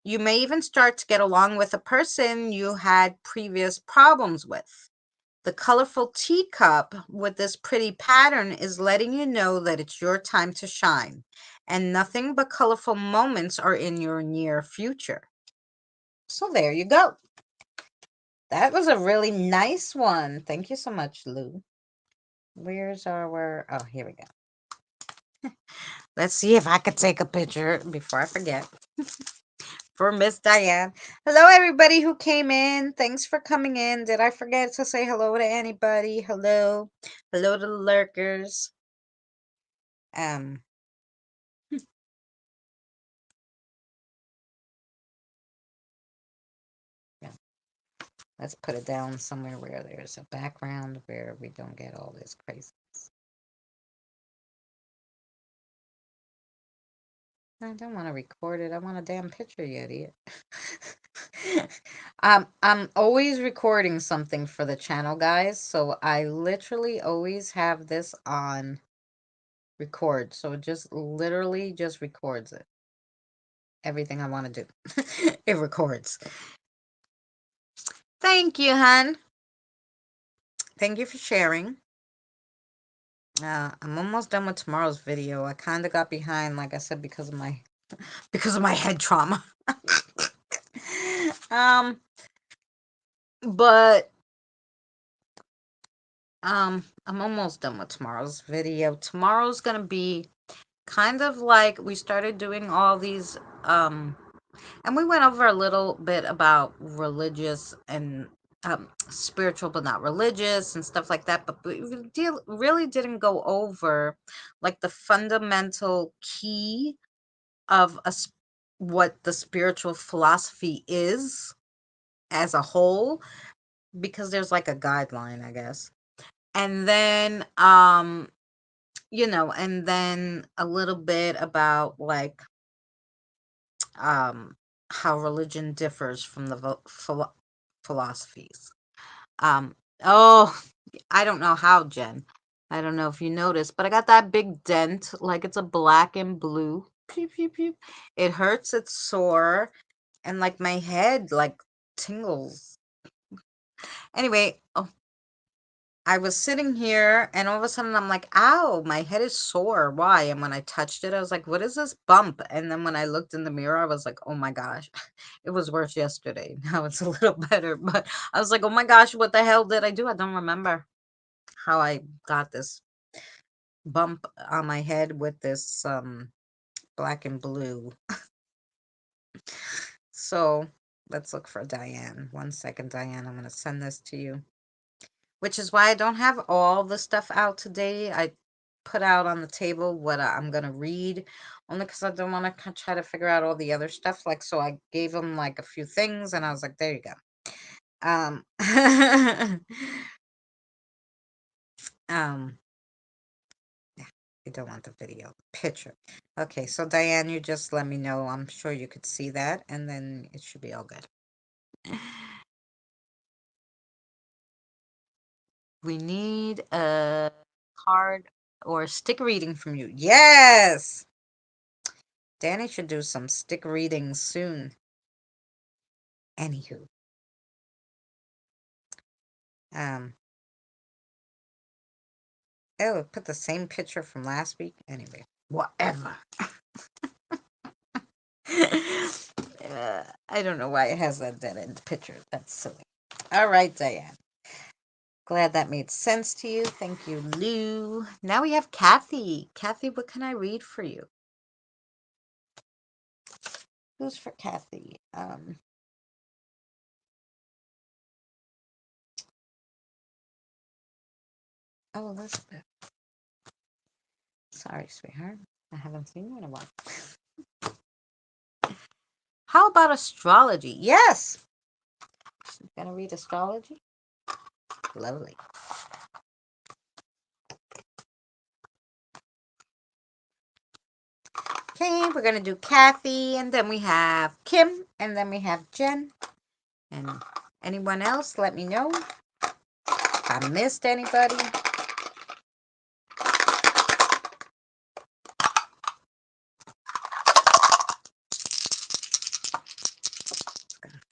You may even start to get along with a person you had previous problems with. The colorful teacup with this pretty pattern is letting you know that it's your time to shine, and nothing but colorful moments are in your near future. So there you go. That was a really nice one. Thank you so much, Lou. Where's our... Oh, here we go. Let's see if I could take a picture before I forget. For Miss Diane. Hello, everybody who came in. Thanks for coming in. Did I forget to say hello to anybody? Hello. Hello to the lurkers. Um, yeah. Let's put it down somewhere where there's a background where we don't get all this craziness. I don't want to record it. I want a damn picture, you idiot. I'm always recording something for the channel, guys. So I literally always have this on record. So it just literally just records it. Everything I want to do. It records. Thank you, hun. Thank you for sharing. I'm almost done with tomorrow's video. I kind of got behind, like I said, because of my head trauma. But I'm almost done with tomorrow's video. Tomorrow's gonna be kind of like we started doing all these and we went over a little bit about religious and spiritual but not religious and stuff like that, but we really didn't go over like the fundamental key of what the spiritual philosophy is as a whole, because there's like a guideline, I guess. And then and then a little bit about like how religion differs from the philosophies. Oh, I don't know how, Jen. I don't know if you noticed, but I got that big dent, like it's a black and blue. Pew, pew, pew. It hurts, it's sore, and like my head like tingles. Anyway, I was sitting here and all of a sudden I'm like, ow, my head is sore. Why? And when I touched it, I was like, what is this bump? And then when I looked in the mirror, I was like, oh my gosh, it was worse yesterday. Now it's a little better. But I was like, oh my gosh, what the hell did I do? I don't remember how I got this bump on my head with this black and blue. So let's look for Diane. 1 second, Diane. I'm going to send this to you. Which is why I don't have all the stuff out today. I put out on the table what I'm going to read, only because I don't want to try to figure out all the other stuff. Like, so I gave them like a few things and I was like, there you go. Yeah, I don't want the video, picture. Okay, so Diane, you just let me know. I'm sure you could see that and then it should be all good. We need a card or stick reading from you. Yes! Danny should do some stick reading soon. Anywho. Oh, put the same picture from last week. Anyway, whatever. I don't know why it has that dead end picture. That's silly. All right, Diane. Glad that made sense to you. Thank you, Lou. Now we have Kathy. Kathy, what can I read for you? Who's for Kathy? Oh, Elizabeth. Sorry, sweetheart. I haven't seen you in a while. How about astrology? Yes. Gonna read astrology? Lovely. Okay, we're gonna do Kathy, and then we have Kim, and then we have Jen. And anyone else, let me know if I missed anybody.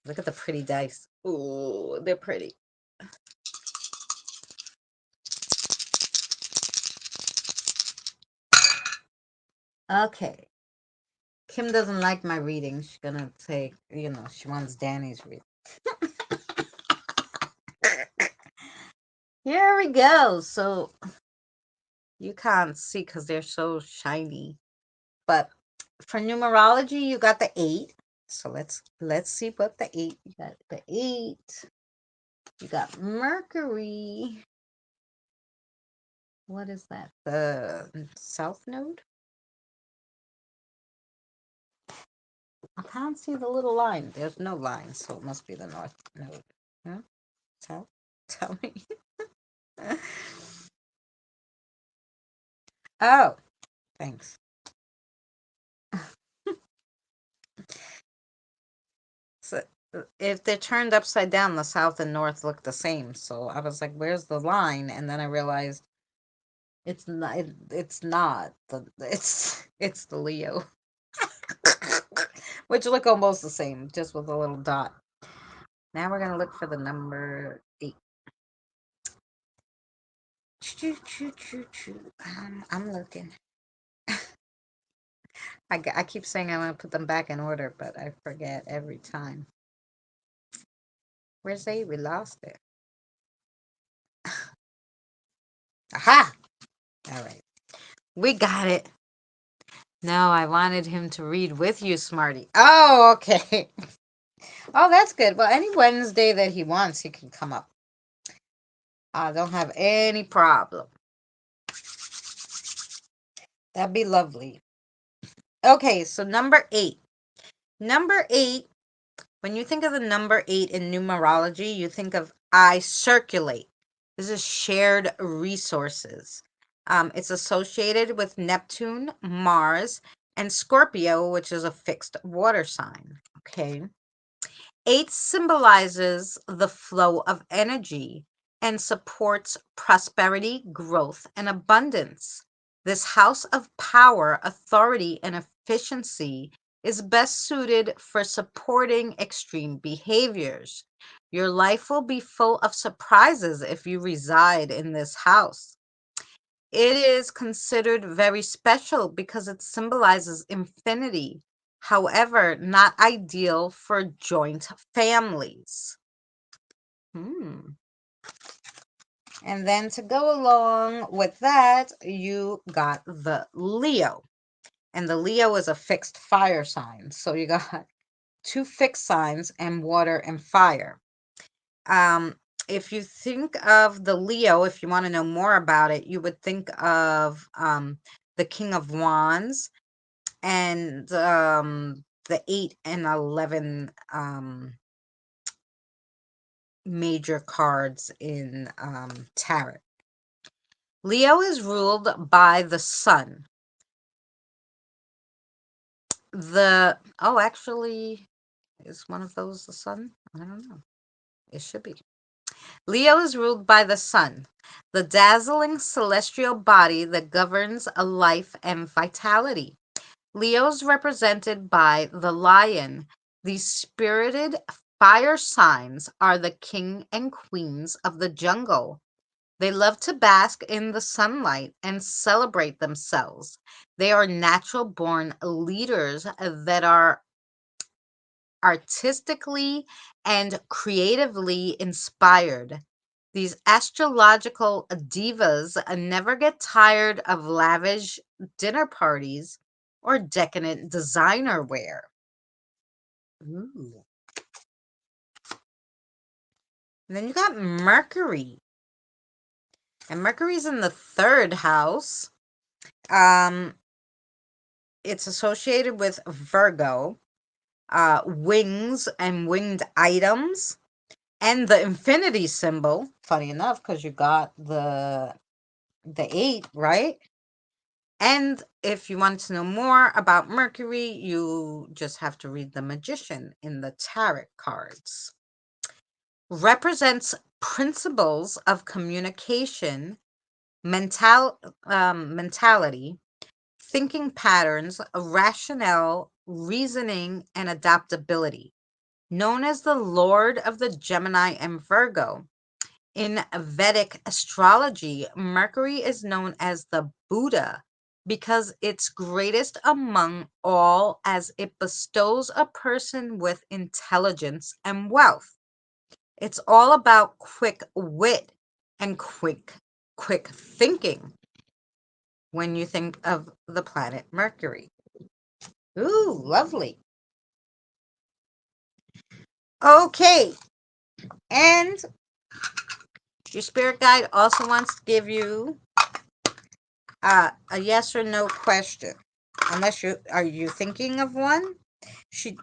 Look at the pretty dice. Ooh, they're pretty. Okay. Kim doesn't like my reading. She's gonna take, she wants Danny's reading. Here we go. So you can't see because they're so shiny. But for numerology, you got the 8. So let's see what the 8. You got the 8. You got Mercury. What is that? The south node? I can't see the little line. There's no line, so it must be the north node. Huh? South? Tell me. Oh, thanks. So if they're turned upside down, the south and north look the same. So I was like, "Where's the line?" And then I realized it's not. It's not. It's the Leo, which look almost the same, just with a little dot. Now we're gonna look for the number 8. I'm looking. I keep saying I'm gonna put them back in order, but I forget every time. Where's 8? We lost it. Aha! All right. We got it. No, I wanted him to read with you, Smarty. Oh, okay. Oh, that's good. Well, any Wednesday that he wants, he can come up. I don't have any problem. That'd be lovely. Okay, so number 8. Number 8, when you think of the number 8 in numerology, you think of I circulate. This is shared resources. It's associated with Neptune, Mars, and Scorpio, which is a fixed water sign. Okay. 8 symbolizes the flow of energy and supports prosperity, growth, and abundance. This house of power, authority, and efficiency is best suited for supporting extreme behaviors. Your life will be full of surprises if you reside in this house. It is considered very special because it symbolizes infinity. However, not ideal for joint families. And then to go along with that, you got the Leo. And the Leo is a fixed fire sign. So you got 2 fixed signs and water and fire. If you think of the Leo, if you want to know more about it, you would think of the King of Wands and the 8 and 11 major cards in tarot. Leo is ruled by the sun. Actually, is one of those the sun? I don't know. It should be. Leo is ruled by the sun, the dazzling celestial body that governs a life and vitality. Leo's represented by the lion. These spirited fire signs are the king and queens of the jungle. They love to bask in the sunlight and celebrate themselves. They are natural born leaders that are artistically and creatively inspired. These astrological divas never get tired of lavish dinner parties or decadent designer wear. Ooh. And then you got Mercury. And Mercury's in the 3rd house. It's associated with Virgo, wings and winged items, and the infinity symbol. Funny enough, because you got the 8, right? And if you want to know more about Mercury, you just have to read the Magician in the tarot cards. Represents principles of communication, mentality, thinking patterns, rationale, reasoning, and adaptability. Known as the Lord of the Gemini and Virgo. In Vedic astrology, Mercury is known as the Buddha because it's greatest among all as it bestows a person with intelligence and wealth. It's all about quick wit and quick thinking when you think of the planet Mercury. Ooh, lovely. Okay. And your spirit guide also wants to give you a yes or no question. Unless are you thinking of one? She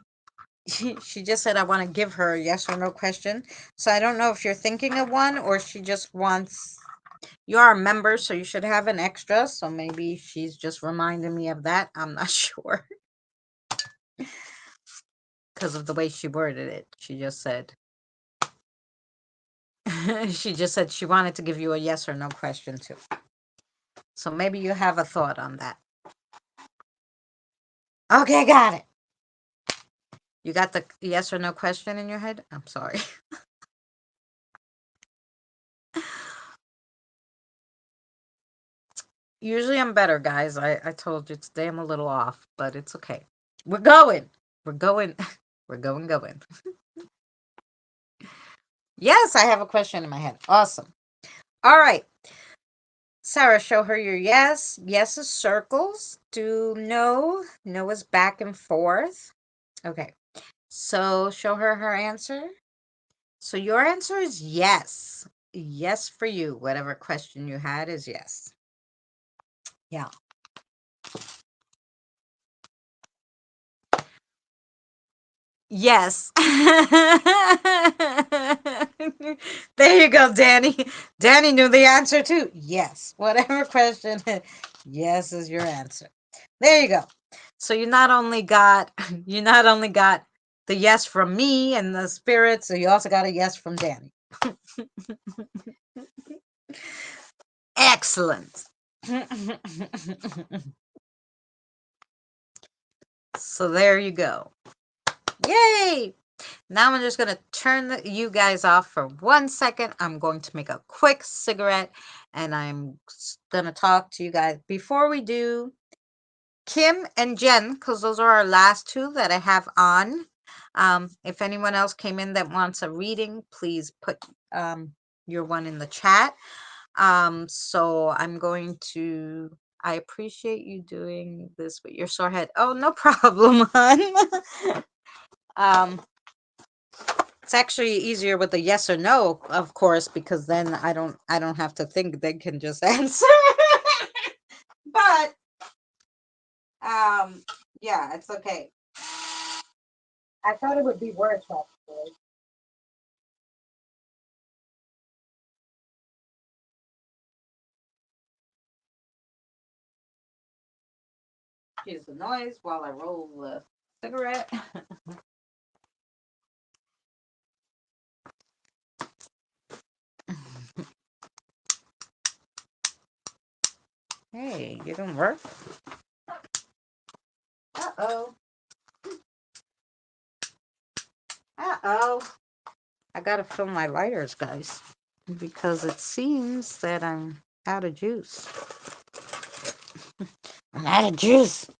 she just said I want to give her a yes or no question. So I don't know if you're thinking of one or she just wants. You are a member, so you should have an extra. So maybe she's just reminding me of that. I'm not sure because of the way she worded it. She just said she wanted to give you a yes or no question too. So maybe you have a thought on that. Okay, got it. You got the yes or no question in your head? I'm sorry. Usually I'm better, guys. I told you today I'm a little off, but it's okay. We're going. We're going. We're going. Yes, I have a question in my head. Awesome. All right. Sarah, show her your yes. Yes is circles. Do no. No is back and forth. Okay. So show her her answer. So your answer is yes. Yes for you. Whatever question you had is yes. Yeah. Yes. There you go, Danny. Danny knew the answer too. Yes. Whatever question, yes is your answer. There you go. So you not only got the yes from me and the spirit, so you also got a yes from Danny. Excellent. So there you go. Yay! Now I'm just going to turn you guys off for 1 second. I'm going to make a quick cigarette and I'm going to talk to you guys. Before we do, Kim and Jen, because those are our last two that I have on. If anyone else came in that wants a reading, please put your one in the chat. So I'm going to. I appreciate you doing this with your sore head. Oh, no problem, hon. It's actually easier with a yes or no, of course, because then I don't have to think. They can just answer. But yeah, it's okay. I thought it would be worse actually. Excuse the noise while I roll the cigarette. Hey, you didn't work? Uh-oh. Uh-oh. I gotta fill my lighters, guys, because it seems that I'm out of juice. I'm out of juice.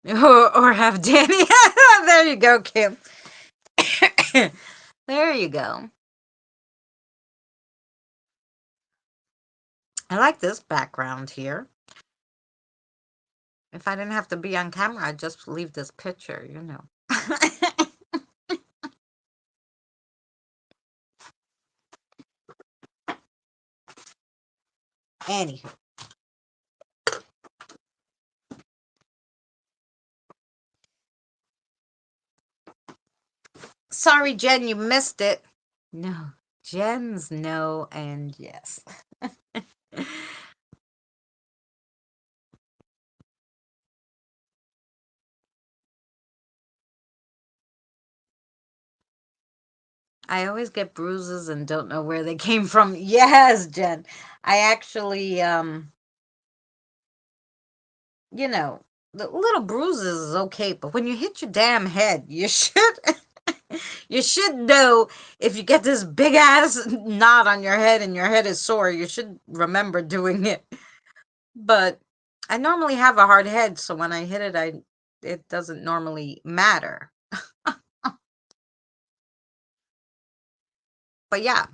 Or have Danny. There you go, Kim. There you go. I like this background here. If I didn't have to be on camera, I'd just leave this picture, you know. Anywho. Sorry, Jen, you missed it. No. Jen's no and yes. I always get bruises and don't know where they came from. Yes, Jen. I actually, you know, the little bruises is okay, but when you hit your damn head, you should you should know if you get this big ass knot on your head and your head is sore, you should remember doing it. But I normally have a hard head, so when I hit it, it doesn't normally matter. But yeah,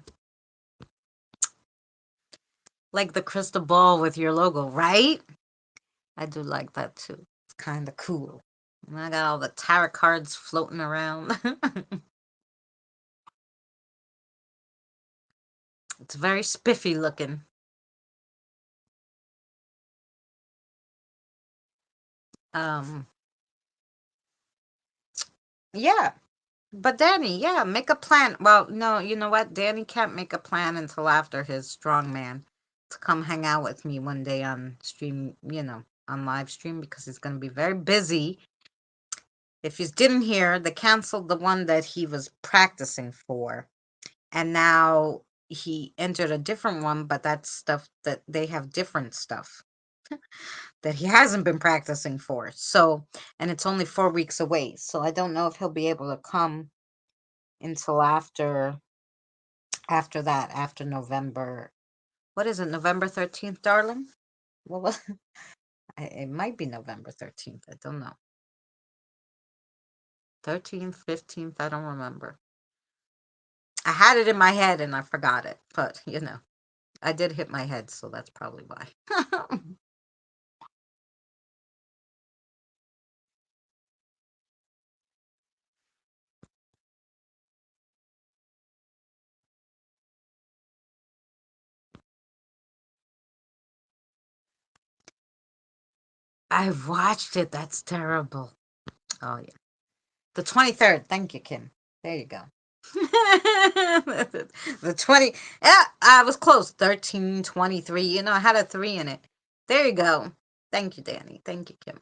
like the crystal ball with your logo, right? I do like that too. It's kind of cool. And I got all the tarot cards floating around. It's very spiffy looking. Um, yeah. But Danny, yeah, make a plan. Well, no, you know what? Danny can't make a plan until after his strongman to come hang out with me one day on stream, on live stream because he's going to be very busy. If you didn't hear, they canceled the one that he was practicing for. And now he entered a different one, but that's stuff that they have different stuff that he hasn't been practicing for. So, and it's only 4 weeks away. So I don't know if he'll be able to come until after that, after November. What is it, November 13th, darling? Well, it might be November 13th. I don't know. 13th, 15th, I don't remember. I had it in my head and I forgot it, but I did hit my head, so that's probably why. I've watched it. That's terrible. Oh, yeah. The 23rd. Thank you, Kim. There you go. The 20. Yeah, I was close. 13, 23. I had a 3 in it. There you go. Thank you, Danny. Thank you, Kim.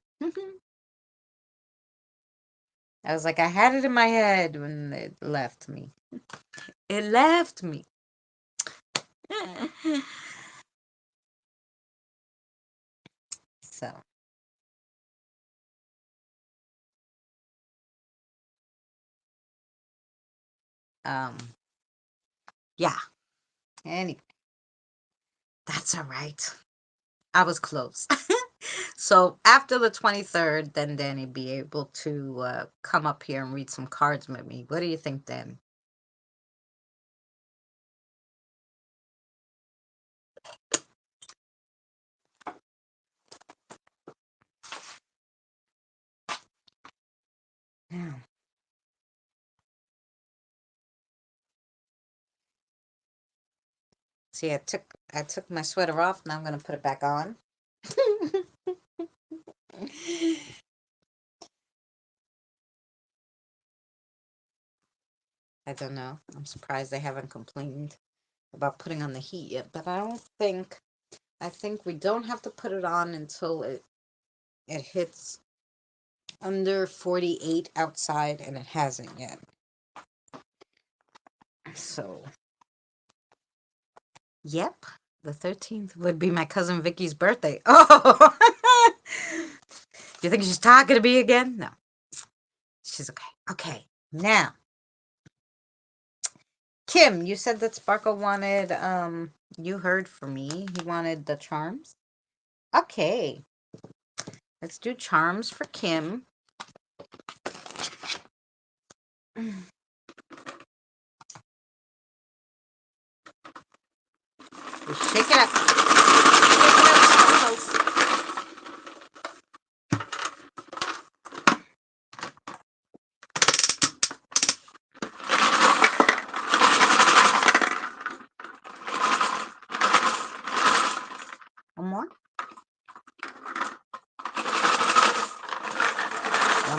I was like, I had it in my head when it left me. It left me. So, um, yeah. Anyway, that's all right. I was close. So after the 23rd, then Danny be able to come up here and read some cards with me. What do you think, Dan? Yeah. See, I took my sweater off. Now I'm gonna put it back on. I don't know. I'm surprised they haven't complained about putting on the heat yet, but I think we don't have to put it on until it hits under 48 outside, and it hasn't yet. So, yep, the 13th would be my cousin Vicky's birthday. Oh, do you think she's talking to me again? No, she's okay. Okay, now, Kim, you said that Sparkle wanted, you heard from me. He wanted the charms. Okay, let's do charms for Kim. Shake it up. Shake it up, Sparkles.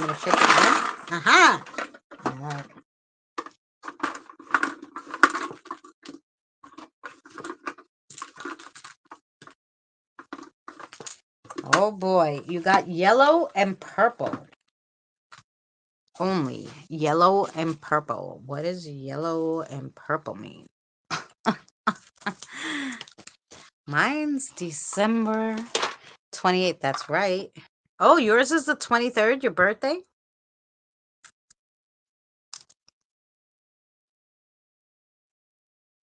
want me to shake it again? Aha! Uh, Oh boy, you got yellow and purple. Only yellow and purple. What does yellow and purple mean? Mine's December 28th. That's right. Oh, yours is the 23rd, your birthday?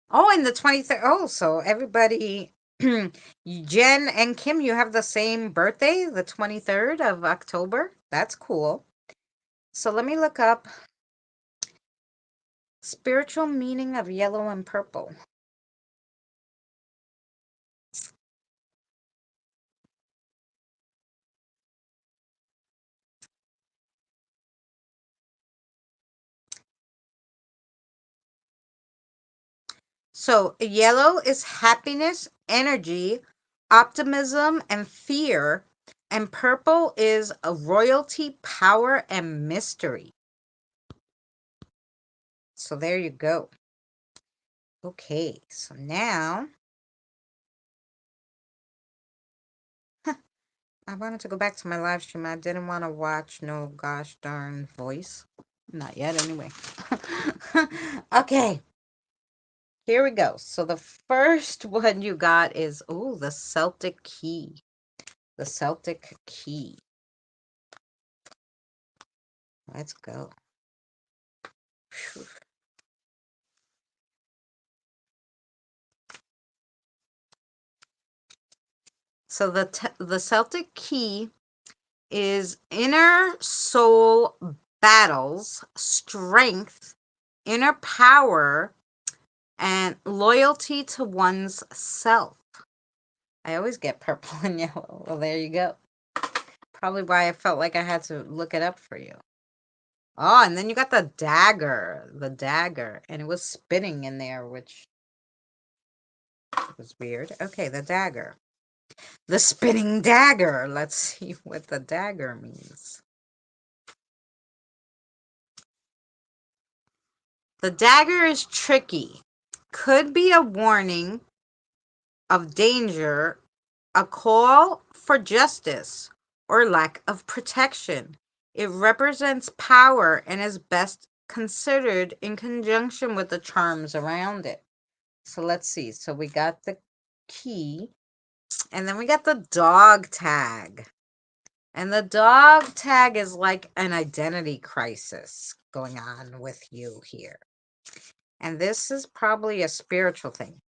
Oh, and the 23rd. Oh, so everybody, Jen and Kim, you have the same birthday, the 23rd of October. That's cool. So let me look up spiritual meaning of yellow and purple. So yellow is happiness, energy, optimism, and fear. And purple is a royalty, power, and mystery. So there you go. Okay, so now I wanted to go back to my live stream. I didn't want to watch no gosh darn voice. Not yet, anyway. Okay, here we go. So the first one you got is, oh, the Celtic key. The Celtic key. Let's go. Phew. So the Celtic key is inner soul battles, strength, inner power, and loyalty to one's self. I always get purple and yellow. Well, there you go. Probably why I felt like I had to look it up for you. Oh, and then you got the dagger, and it was spinning in there, which was weird. Okay, the dagger. The spinning dagger. Let's see what the dagger means. The dagger is tricky. Could be a warning of danger, a call for justice, or lack of protection. It represents power and is best considered in conjunction with the charms around it. So let's see. So we got the key, and then we got the dog tag. And the dog tag is like an identity crisis going on with you here. And this is probably a spiritual thing.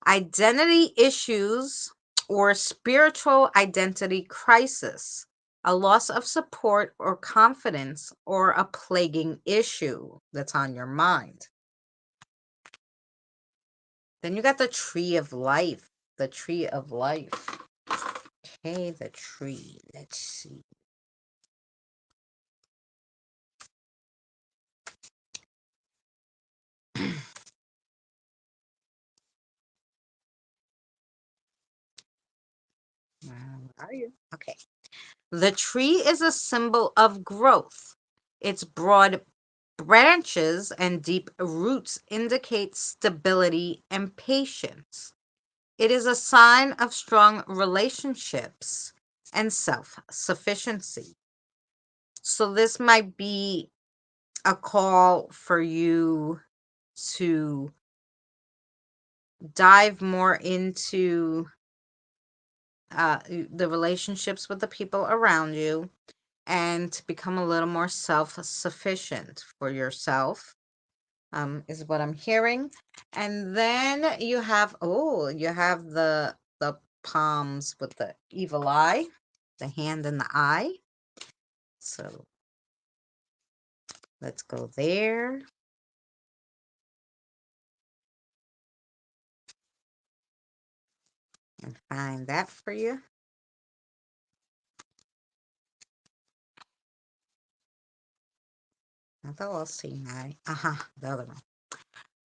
Identity issues or spiritual identity crisis, a loss of support or confidence, or a plaguing issue that's on your mind. Then you got the tree of life. The tree of life. Okay, the tree. Let's see. Where are you? Okay. The tree is a symbol of growth. Its broad branches and deep roots indicate stability and patience. It is a sign of strong relationships and self-sufficiency. So this might be a call for you to dive more into the relationships with the people around you and to become a little more self-sufficient for yourself, is what I'm hearing. And then you have, you have the palms with the evil eye, the hand and the eye. So let's go there. And find that for you. I thought I'll see my, the other one.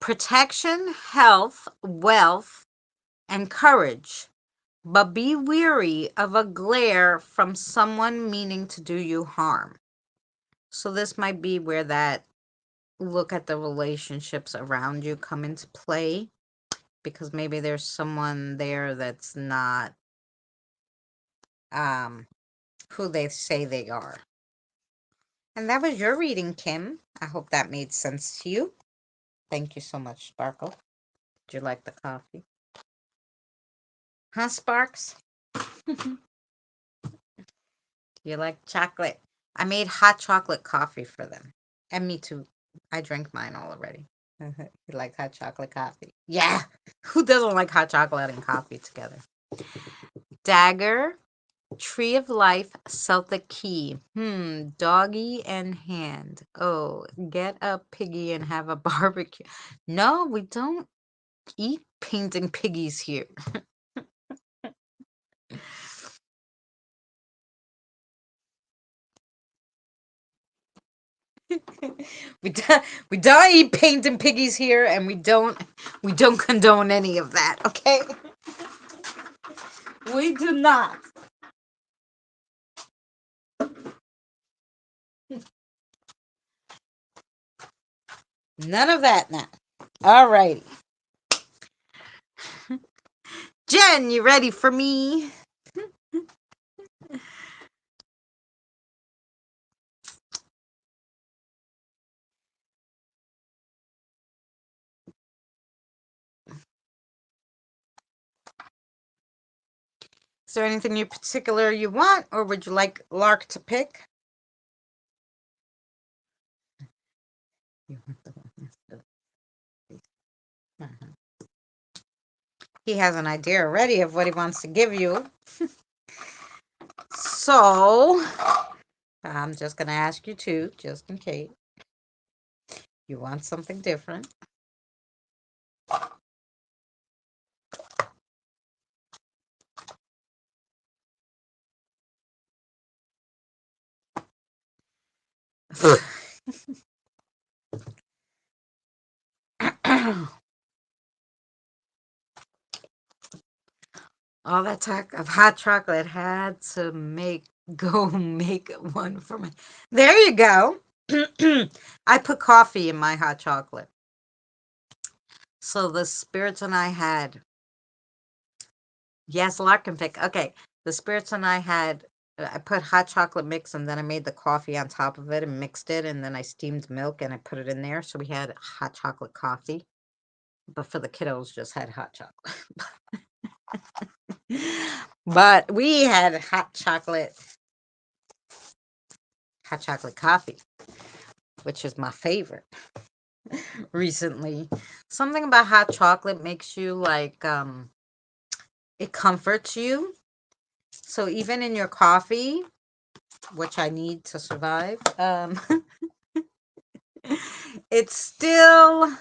Protection, health, wealth, and courage. But be weary of a glare from someone meaning to do you harm. So this might be where that look at the relationships around you come into play, because maybe there's someone there that's not who they say they are. And that was your reading, Kim. I hope that made sense to you. Thank you so much, Sparkle. Did you like the coffee? Huh, Sparks? You like chocolate? I made hot chocolate coffee for them. And me too. I drank mine already. You like hot chocolate coffee? Yeah. Who doesn't like hot chocolate and coffee together? Dagger, Tree of Life, Celtic Key. Doggy and hand. Oh, get a piggy and have a barbecue. No, we don't eat painting piggies here. we don't eat painting piggies here, and we don't condone any of that. Okay, we do not. None of that now. All righty. Jen, you ready for me? Is there anything in particular you want, or would you like Lark to pick? He has an idea already of what he wants to give you. So, I'm just going to ask you two, just in case. You want something different. All that talk of hot chocolate had to make one for me. There you go. I put coffee in my hot chocolate. So the spirits and I had, yes, Larkin pick. Okay, the spirits and I had, I put hot chocolate mix, and then I made the coffee on top of it and mixed it, and then I steamed milk and I put it in there. So we had hot chocolate coffee. But for the kiddos, just had hot chocolate. But we had hot chocolate coffee, which is my favorite recently. Something about hot chocolate makes you like, it comforts you. So even in your coffee, which I need to survive, it's still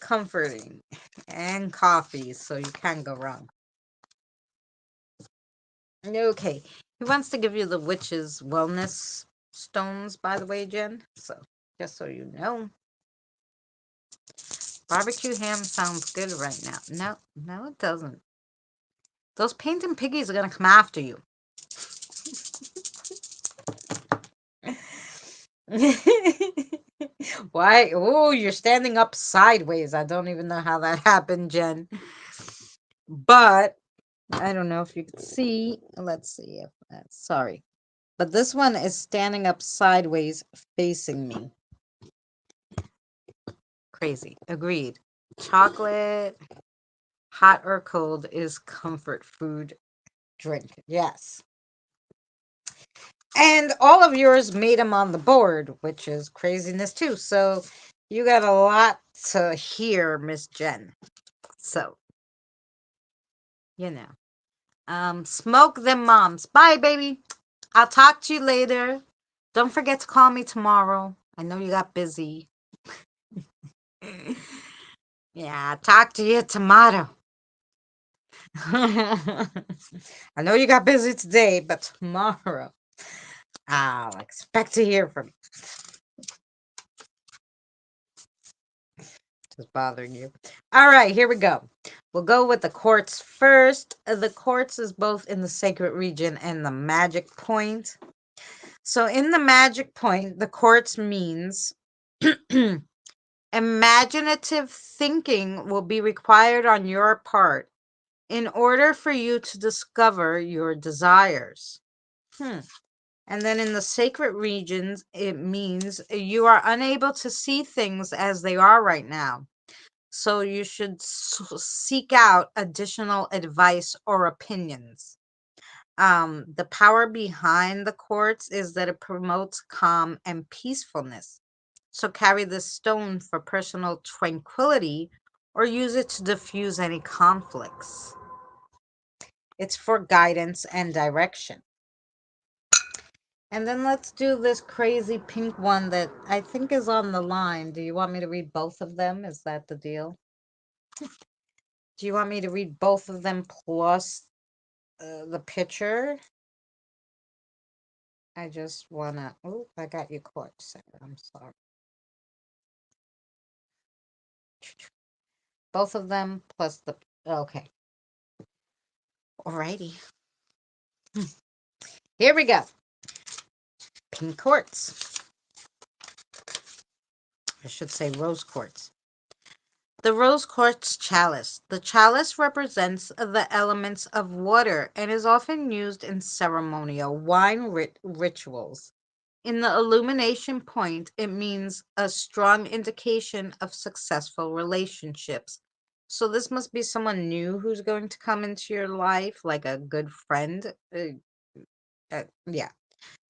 comforting, and coffee, so you can't go wrong. Okay, he wants to give you the witch's wellness stones, by the way, Jen. So just so you know, barbecue ham sounds good right now. No, it doesn't. Those painting piggies are gonna come after you. Why? Oh, you're standing up sideways. I don't even know how that happened, Jen. But I don't know if you can see. Let's see if that's sorry. But this one is standing up sideways facing me. Crazy. Agreed. Chocolate, hot or cold, is comfort food drink. Yes. And all of yours made them on the board, which is craziness too. So you got a lot to hear, Miss Jen. So, you know. Smoke them moms. Bye, baby. I'll talk to you later. Don't forget to call me tomorrow. I know you got busy. Yeah, talk to you tomorrow. I know you got busy today, but tomorrow I'll expect to hear from you. Just bothering you. All right, here we go. We'll go with the quartz first. The quartz is both in the sacred region and the magic point. So in the magic point, the quartz means imaginative thinking will be required on your part in order for you to discover your desires. And then in the sacred regions, it means you are unable to see things as they are right now. So you should seek out additional advice or opinions. The power behind the quartz is that it promotes calm and peacefulness. So carry this stone for personal tranquility or use it to diffuse any conflicts. It's for guidance and direction. And then let's do this crazy pink one that I think is on the line. Do you want me to read both of them? Is that the deal? Do you want me to read both of them plus the picture? I just want to. Oh, I got you caught, Sarah. I'm sorry. Both of them plus the. Okay. Alrighty. Here we go. Pink quartz. I should say rose quartz. The rose quartz chalice. The chalice represents the elements of water and is often used in ceremonial wine rituals. In the illumination point, it means a strong indication of successful relationships. So this must be someone new who's going to come into your life, like a good friend. Yeah.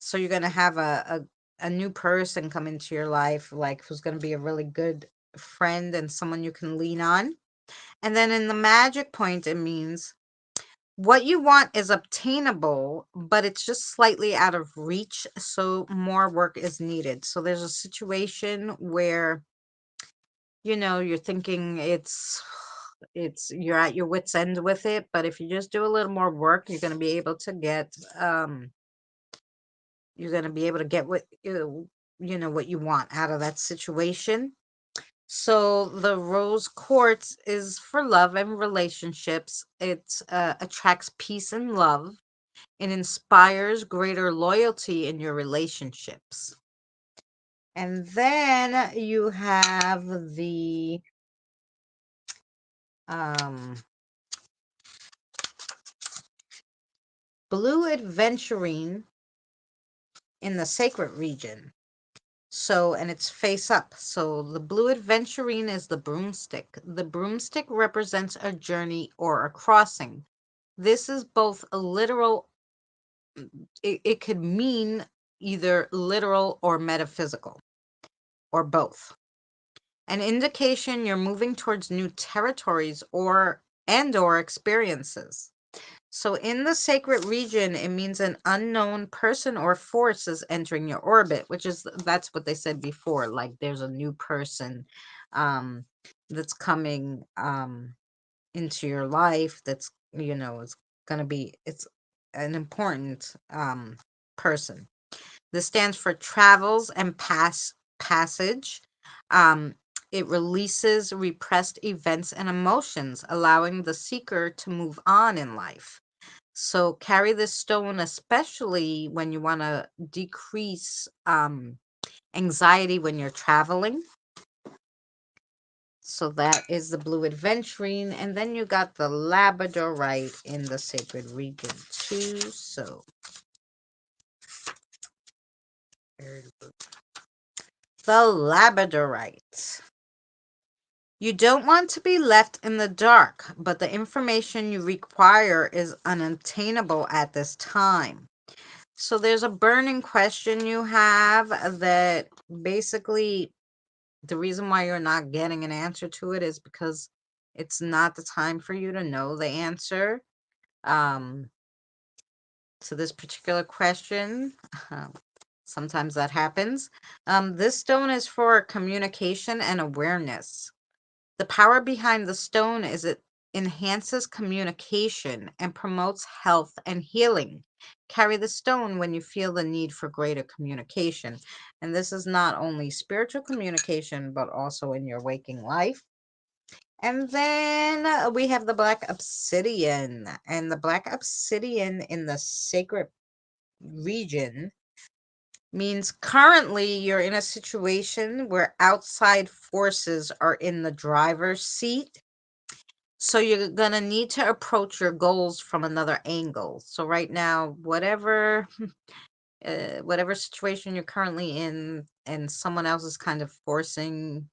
So you're going to have a new person come into your life, like who's going to be a really good friend and someone you can lean on. And then in the magic point, it means what you want is obtainable, but it's just slightly out of reach. So more work is needed. So there's a situation where, you're thinking you're at your wit's end with it. But if you just do a little more work, you're going to be able to get, what, what you want out of that situation. So the rose quartz is for love and relationships. It attracts peace and love. It inspires greater loyalty in your relationships. And then you have the blue adventurine in the sacred region. So, and it's face up. So the blue adventurine is the broomstick. The broomstick represents a journey or a crossing. This is both a literal, it could mean either literal or metaphysical, or both. An indication you're moving towards new territories or experiences. So in the sacred region, it means an unknown person or force is entering your orbit, that's what they said before. Like there's a new person that's coming into your life that's, it's an important person. This stands for travels and passage. Um, it releases repressed events and emotions, allowing the seeker to move on in life. So carry this stone, especially when you want to decrease anxiety when you're traveling. So that is the blue adventurine. And then you got the labradorite in the sacred region too. So the labradorite. You don't want to be left in the dark, but the information you require is unattainable at this time. So there's a burning question you have that basically the reason why you're not getting an answer to it is because it's not the time for you to know the answer to this particular question. Sometimes that happens. This stone is for communication and awareness. The power behind the stone is it enhances communication and promotes health and healing. Carry the stone when you feel the need for greater communication. And this is not only spiritual communication, but also in your waking life. And then we have the black obsidian. And the black obsidian in the sacred region means currently you're in a situation where outside forces are in the driver's seat. So you're going to need to approach your goals from another angle. So right now, whatever situation you're currently in and someone else is kind of forcing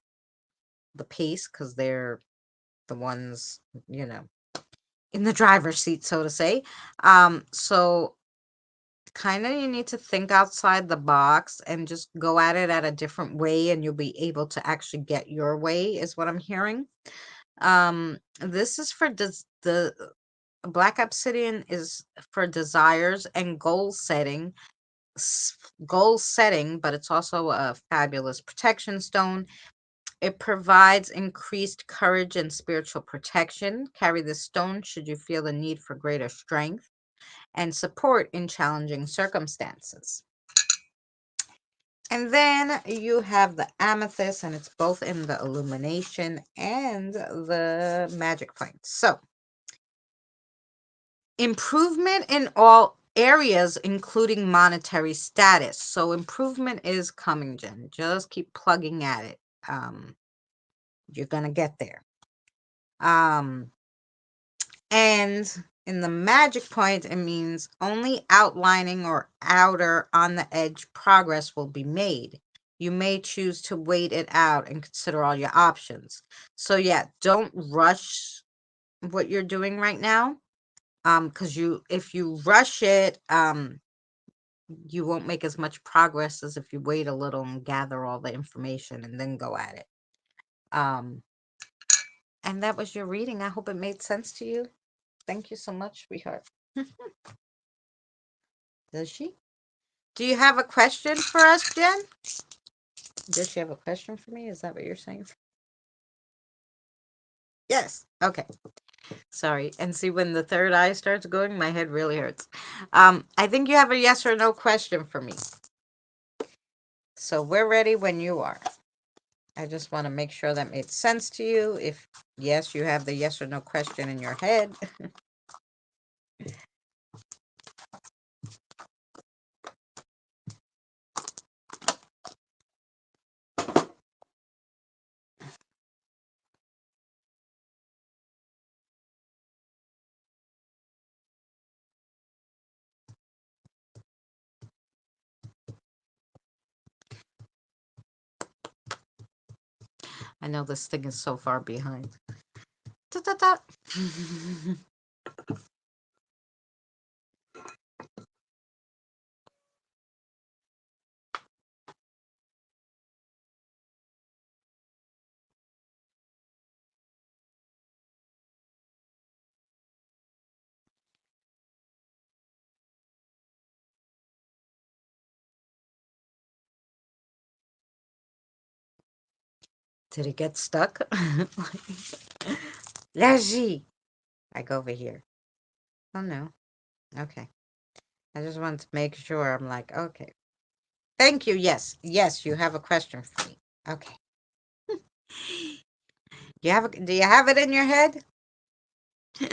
the pace because they're the ones, in the driver's seat, so to say. So kind of you need to think outside the box and just go at it at a different way, and you'll be able to actually get your way, is what I'm hearing. This is for the Black Obsidian is for desires and goal setting, but it's also a fabulous protection stone. It provides increased courage and spiritual protection. Carry this stone should you feel the need for greater strength and support in challenging circumstances. And then you have the amethyst, and it's both in the illumination and the magic point. So, improvement in all areas, including monetary status. So, improvement is coming, Jen. Just keep plugging at it. You're going to get there. And in the magic point, it means only outlining or outer on the edge progress will be made. You may choose to wait it out and consider all your options. So yeah, don't rush what you're doing right now. Because if you rush it, you won't make as much progress as if you wait a little and gather all the information and then go at it. And that was your reading. I hope it made sense to you. Thank you so much, sweetheart. Does she? Do you have a question for us, Jen? Does she have a question for me? Is that what you're saying? Yes. Okay. Sorry. And see, when the third eye starts going, my head really hurts. I think you have a yes or no question for me. So we're ready when you are. I just want to make sure that made sense to you. If yes, you have the yes or no question in your head. I know this thing is so far behind. Da, da, da. Did it get stuck? Laji. I go over here. Oh no. Okay. I just wanted to make sure. I'm like, okay. Thank you. Yes. Yes, you have a question for me. Okay. Do you have it in your head? Do you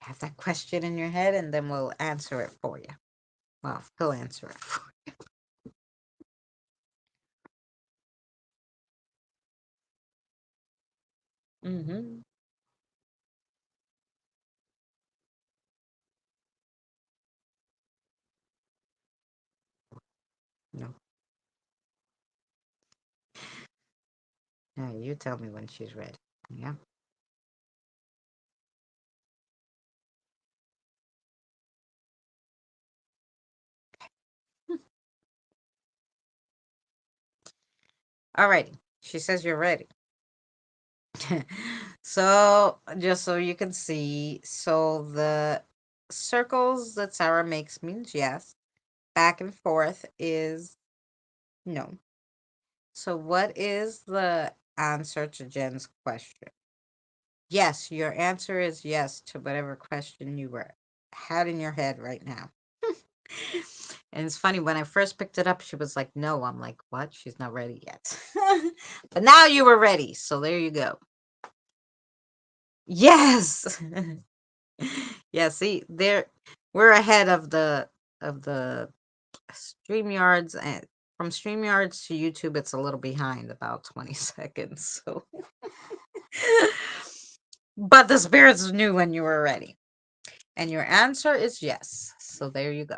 have that question in your head? And then we'll answer it for you. Well, he'll answer it for you. Mm-hmm. No. No, you tell me when she's ready. Yeah. All righty. She says you're ready. So, just so you can see, so the circles that Sarah makes means yes. Back and forth is no. So, what is the answer to Jen's question? Yes, your answer is yes to whatever question you had in your head right now. And it's funny, when I first picked it up, she was like, no. I'm like, what? She's not ready yet. But now you were ready. So there you go. Yes. Yeah, see, there we're ahead of the StreamYards, and from StreamYards to YouTube, it's a little behind, about 20 seconds. So, but the spirits knew when you were ready, and your answer is yes. So there you go.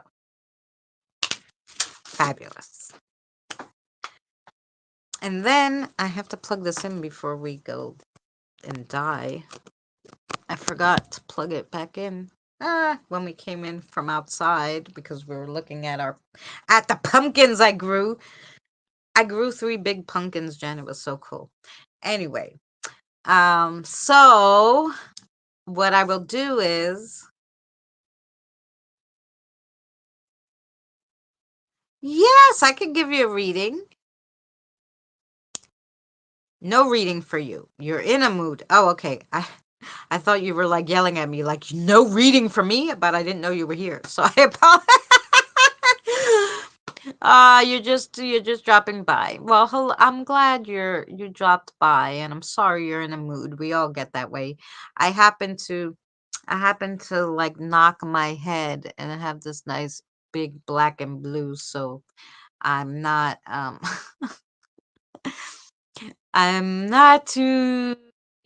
Fabulous. And then I have to plug this in before we go and die. I forgot to plug it back in when we came in from outside, because we were looking at the pumpkins I grew. I grew 3 big pumpkins, Jen. It was so cool. Anyway, so what I will do is, yes, I could give you a reading. No reading for you. You're in a mood. Oh, okay. I thought you were like yelling at me, like, no reading for me, but I didn't know you were here. So I apologize. You're just dropping by. Well, I'm glad you dropped by, and I'm sorry you're in a mood. We all get that way. I happen to like knock my head, and I have this nice big black and blue, so I'm not I'm not too,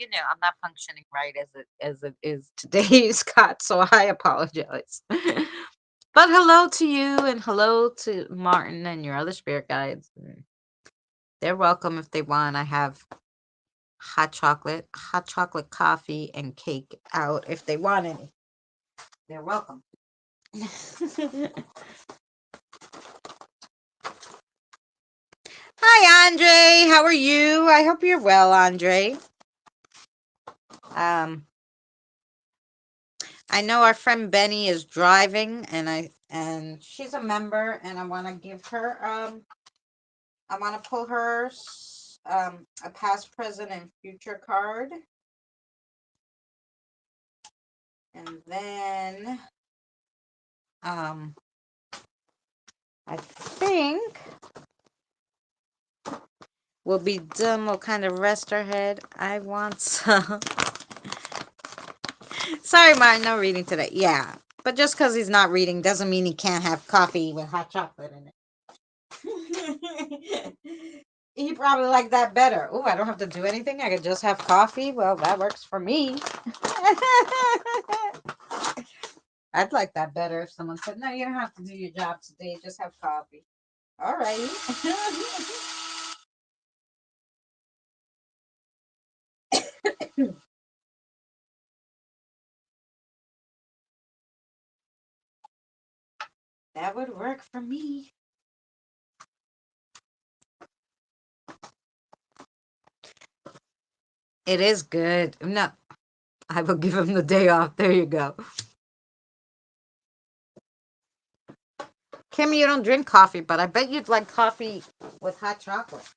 I'm not functioning right as it is today, Scott, so I apologize. But hello to you, and hello to Martin and your other spirit guides. They're welcome if they want. I have hot chocolate coffee, and cake out if they want any. They're welcome. Hi, Andre. How are you? I hope you're well, Andre. I know our friend Benny is driving, and she's a member, and I want to give her I want to pull her a past, present, and future card, and then I think we'll be done. We'll kind of rest our head. I want some. Sorry, Martin, no reading today. Yeah, but just because he's not reading doesn't mean he can't have coffee with hot chocolate in it. He probably like that better. Oh, I don't have to do anything. I could just have coffee. Well, that works for me. I'd like that better if someone said, no, you don't have to do your job today. Just have coffee. All right. That would work for me. It is good. No, I will give him the day off. There you go. Kimmy, you don't drink coffee, but I bet you'd like coffee with hot chocolate.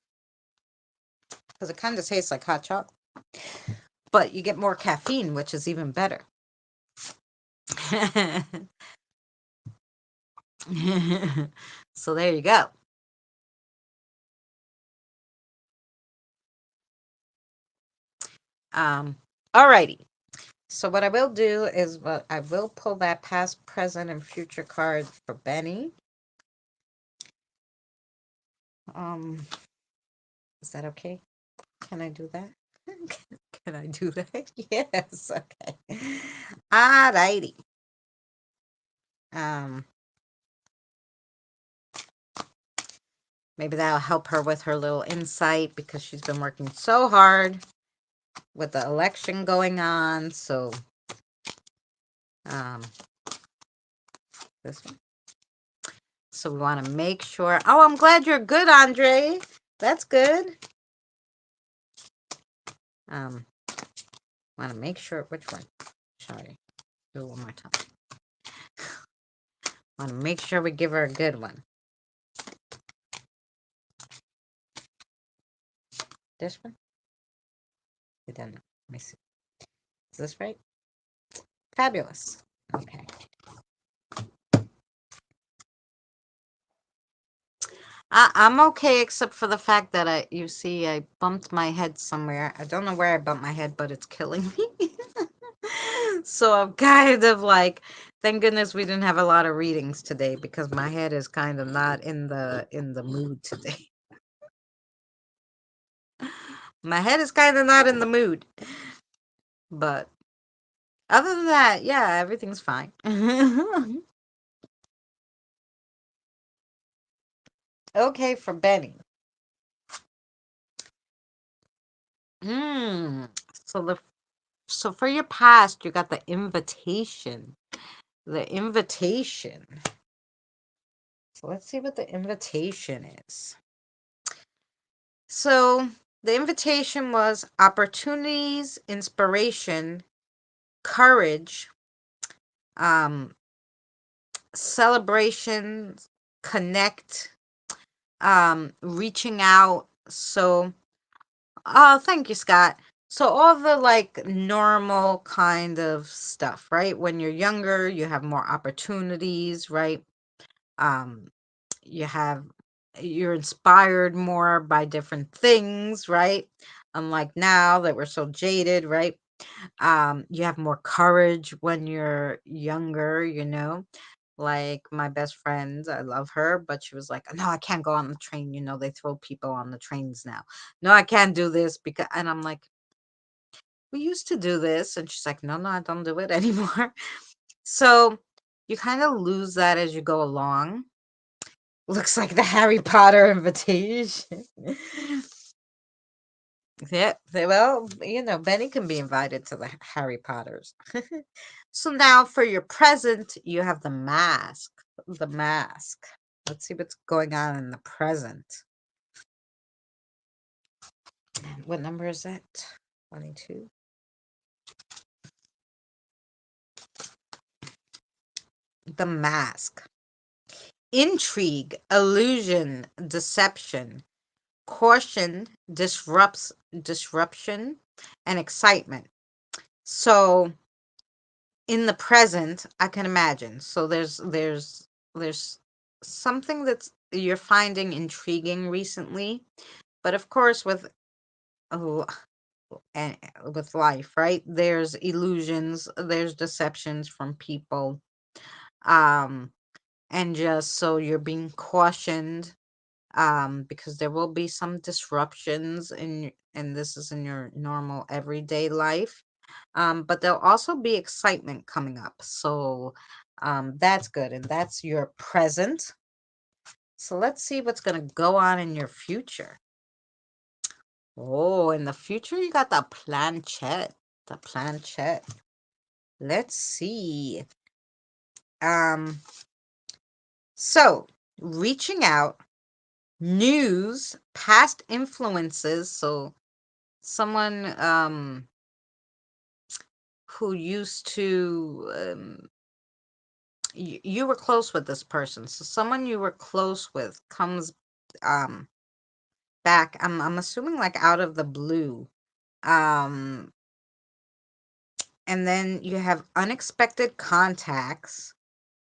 Because it kind of tastes like hot chocolate. But you get more caffeine, which is even better. So there you go. Alrighty. So what I will do is, I will pull that past, present, and future card for Benny. Is that okay? Can I do that? Can I do that? Yes. Okay. Alrighty. Maybe that'll help her with her little insight, because she's been working so hard with the election going on. So, this one. So we want to make sure. Oh, I'm glad you're good, Andre. That's good. Want to make sure. Which one? Sorry. Do it one more time. Want to make sure we give her a good one. This one? I don't know. Let me see. Is this right? Fabulous. Okay. I'm okay, except for the fact that I bumped my head somewhere. I don't know where I bumped my head, but it's killing me. So I'm kind of like Thank goodness we didn't have a lot of readings today because my head is kind of not in the mood today. My head is kind of not in the mood. But other than that, yeah, everything's fine. Okay, for Benny. Hmm. So the so for your past, you got the invitation. The invitation. So let's see what the invitation is. So the invitation was opportunities, inspiration, courage, um, celebrations, connect, reaching out. So, oh, thank you, Scott. So all the like normal kind of stuff, right? When you're younger, you have more opportunities, right? Um, you have you're inspired more by different things, right? Unlike now that we're so jaded, right? You have more courage when you're younger, like my best friend, I love her, but she was like, no, I can't go on the train, they throw people on the trains now. No, I can't do this because, and I'm like, we used to do this, and she's like, no, no, I don't do it anymore. So you kind of lose that as you go along. Looks like the Harry Potter invitation. Yeah, well, Benny can be invited to the Harry Potters. So now for your present, you have the mask. The mask. Let's see what's going on in the present. What number is that? 22. The mask. Intrigue, illusion, deception, caution, disruption, and excitement. So in the present, I can imagine. So there's something that's you're finding intriguing recently, but of course oh, and with life, right? There's illusions, there's deceptions from people, um, and just so you're being cautioned, because there will be some disruptions and this is in your normal everyday life. But there'll also be excitement coming up. So that's good. And that's your present. So let's see what's going to go on in your future. Oh, in the future, you got the planchette. The planchette. Let's see. Um, so reaching out, news, past influences. So someone who used to you were close with this person, so someone you were close with comes um back. I'm assuming like out of the blue. um and then you have unexpected contacts,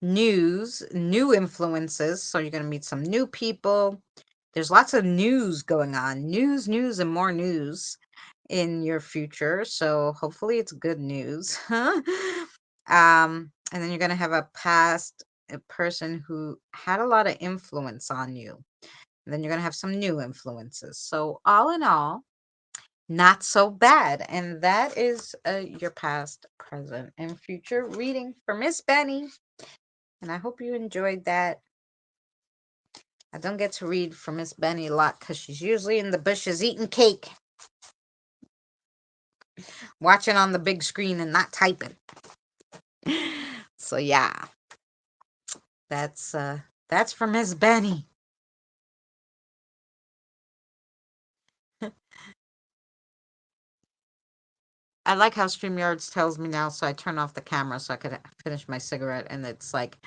news, new influences, so you're going to meet some new people. There's lots of news going on, news and more news in your future, so hopefully it's good news. And then you're going to have a person who had a lot of influence on you, and then you're going to have some new influences. So all in all, not so bad. And that is your past, present, and future reading for Miss Benny. And I hope you enjoyed that. I don't get to read for Miss Benny a lot because she's usually in the bushes eating cake, watching on the big screen and not typing. So yeah, that's for Miss Benny. I like how StreamYards tells me now, so I turn off the camera so I could finish my cigarette, and it's like,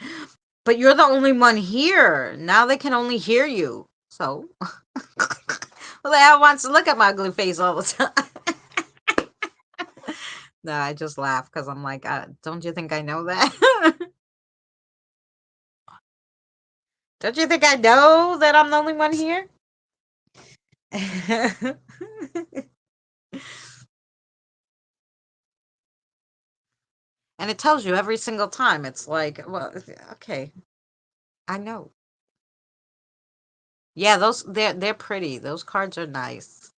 but you're the only one here. Now they can only hear you. So, well, the hell wants to look at my ugly face all the time? No, I just laugh because I'm like, don't you think I know that? Don't you think I know that I'm the only one here? And it tells you every single time. It's like, well, okay, I know. Yeah, they're pretty. Those cards are nice.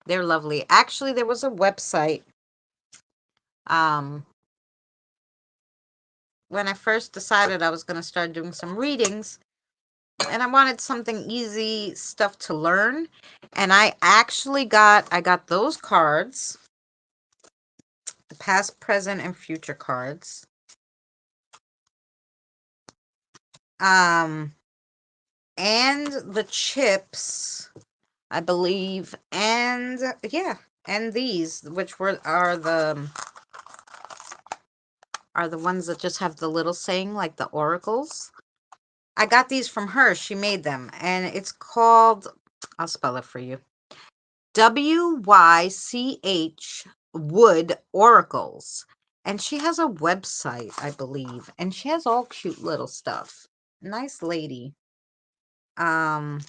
They're lovely. Actually, there was a website um when I first decided I was going to start doing some readings, and I wanted something easy stuff to learn, and I got those cards, the past, present, and future cards. Um and the chips, I believe, and yeah, and these, which were are the ones that just have the little saying, like the oracles. I got these from her. She made them, and it's called, I'll spell it for you. WYCH Wood Oracles. And she has a website, I believe, and she has all cute little stuff. Nice lady. Um,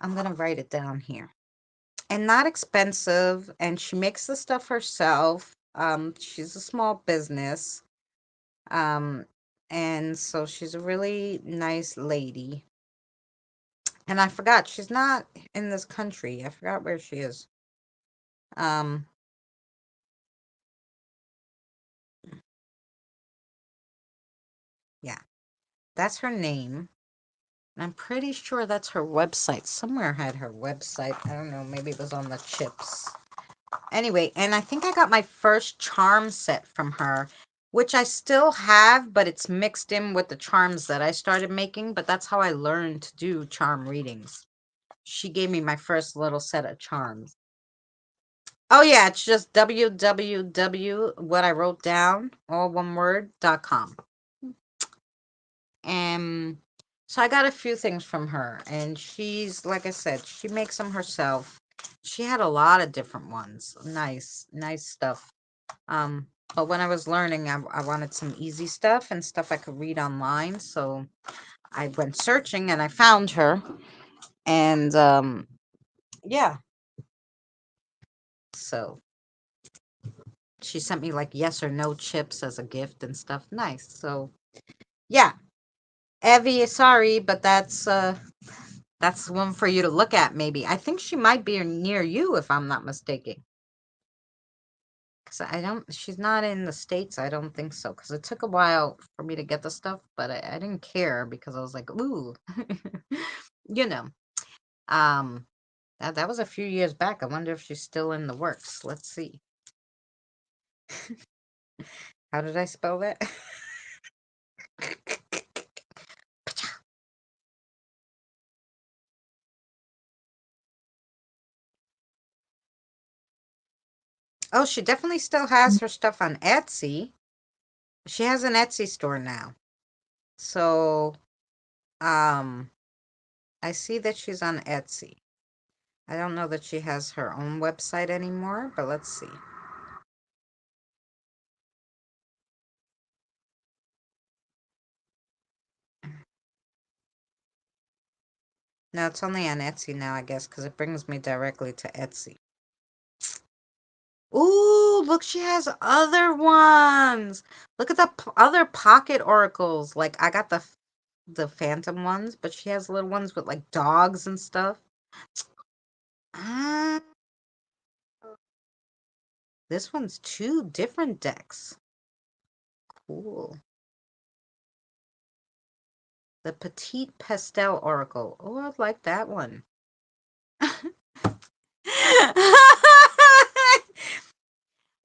I'm gonna write it down here. And not expensive, and she makes the stuff herself. She's a small business. Um, and so she's a really nice lady. And I forgot, she's not in this country. I forgot where she is. Um, yeah, that's her name. And I'm pretty sure that's her website. Somewhere had her website. I don't know, maybe it was on the chips. Anyway, and I think I got my first charm set from her, which I still have, but it's mixed in with the charms that I started making. But that's how I learned to do charm readings. She gave me my first little set of charms. Oh yeah, it's just www, what I wrote down, all one word.com. And so I got a few things from her, and she's, like I said, she makes them herself. She had a lot of different ones. Nice stuff. But when I was learning, I wanted some easy stuff and stuff I could read online. So I went searching and I found her. And yeah, so she sent me like yes or no chips as a gift and stuff. Nice. So yeah, Evie, sorry, but that's one for you to look at. Maybe I think she might be near you if I'm not mistaken. Cause I don't, she's not in the States. I don't think so. Cause it took a while for me to get the stuff, but I didn't care because I was like, ooh, you know. Um, that was a few years back. I wonder if she's still in the works. Let's see. How did I spell that? Oh, she definitely still has her stuff on Etsy. She has an Etsy store now. So, um, I see that she's on Etsy. I don't know that she has her own website anymore, but let's see. No, it's only on Etsy now, I guess, because it brings me directly to Etsy. Ooh, look, she has other ones. Look at the other pocket oracles. Like I got the phantom ones, but she has little ones with like dogs and stuff. Ah, this one's two different decks. Cool. The Petite Pastel Oracle. Oh, I like that one.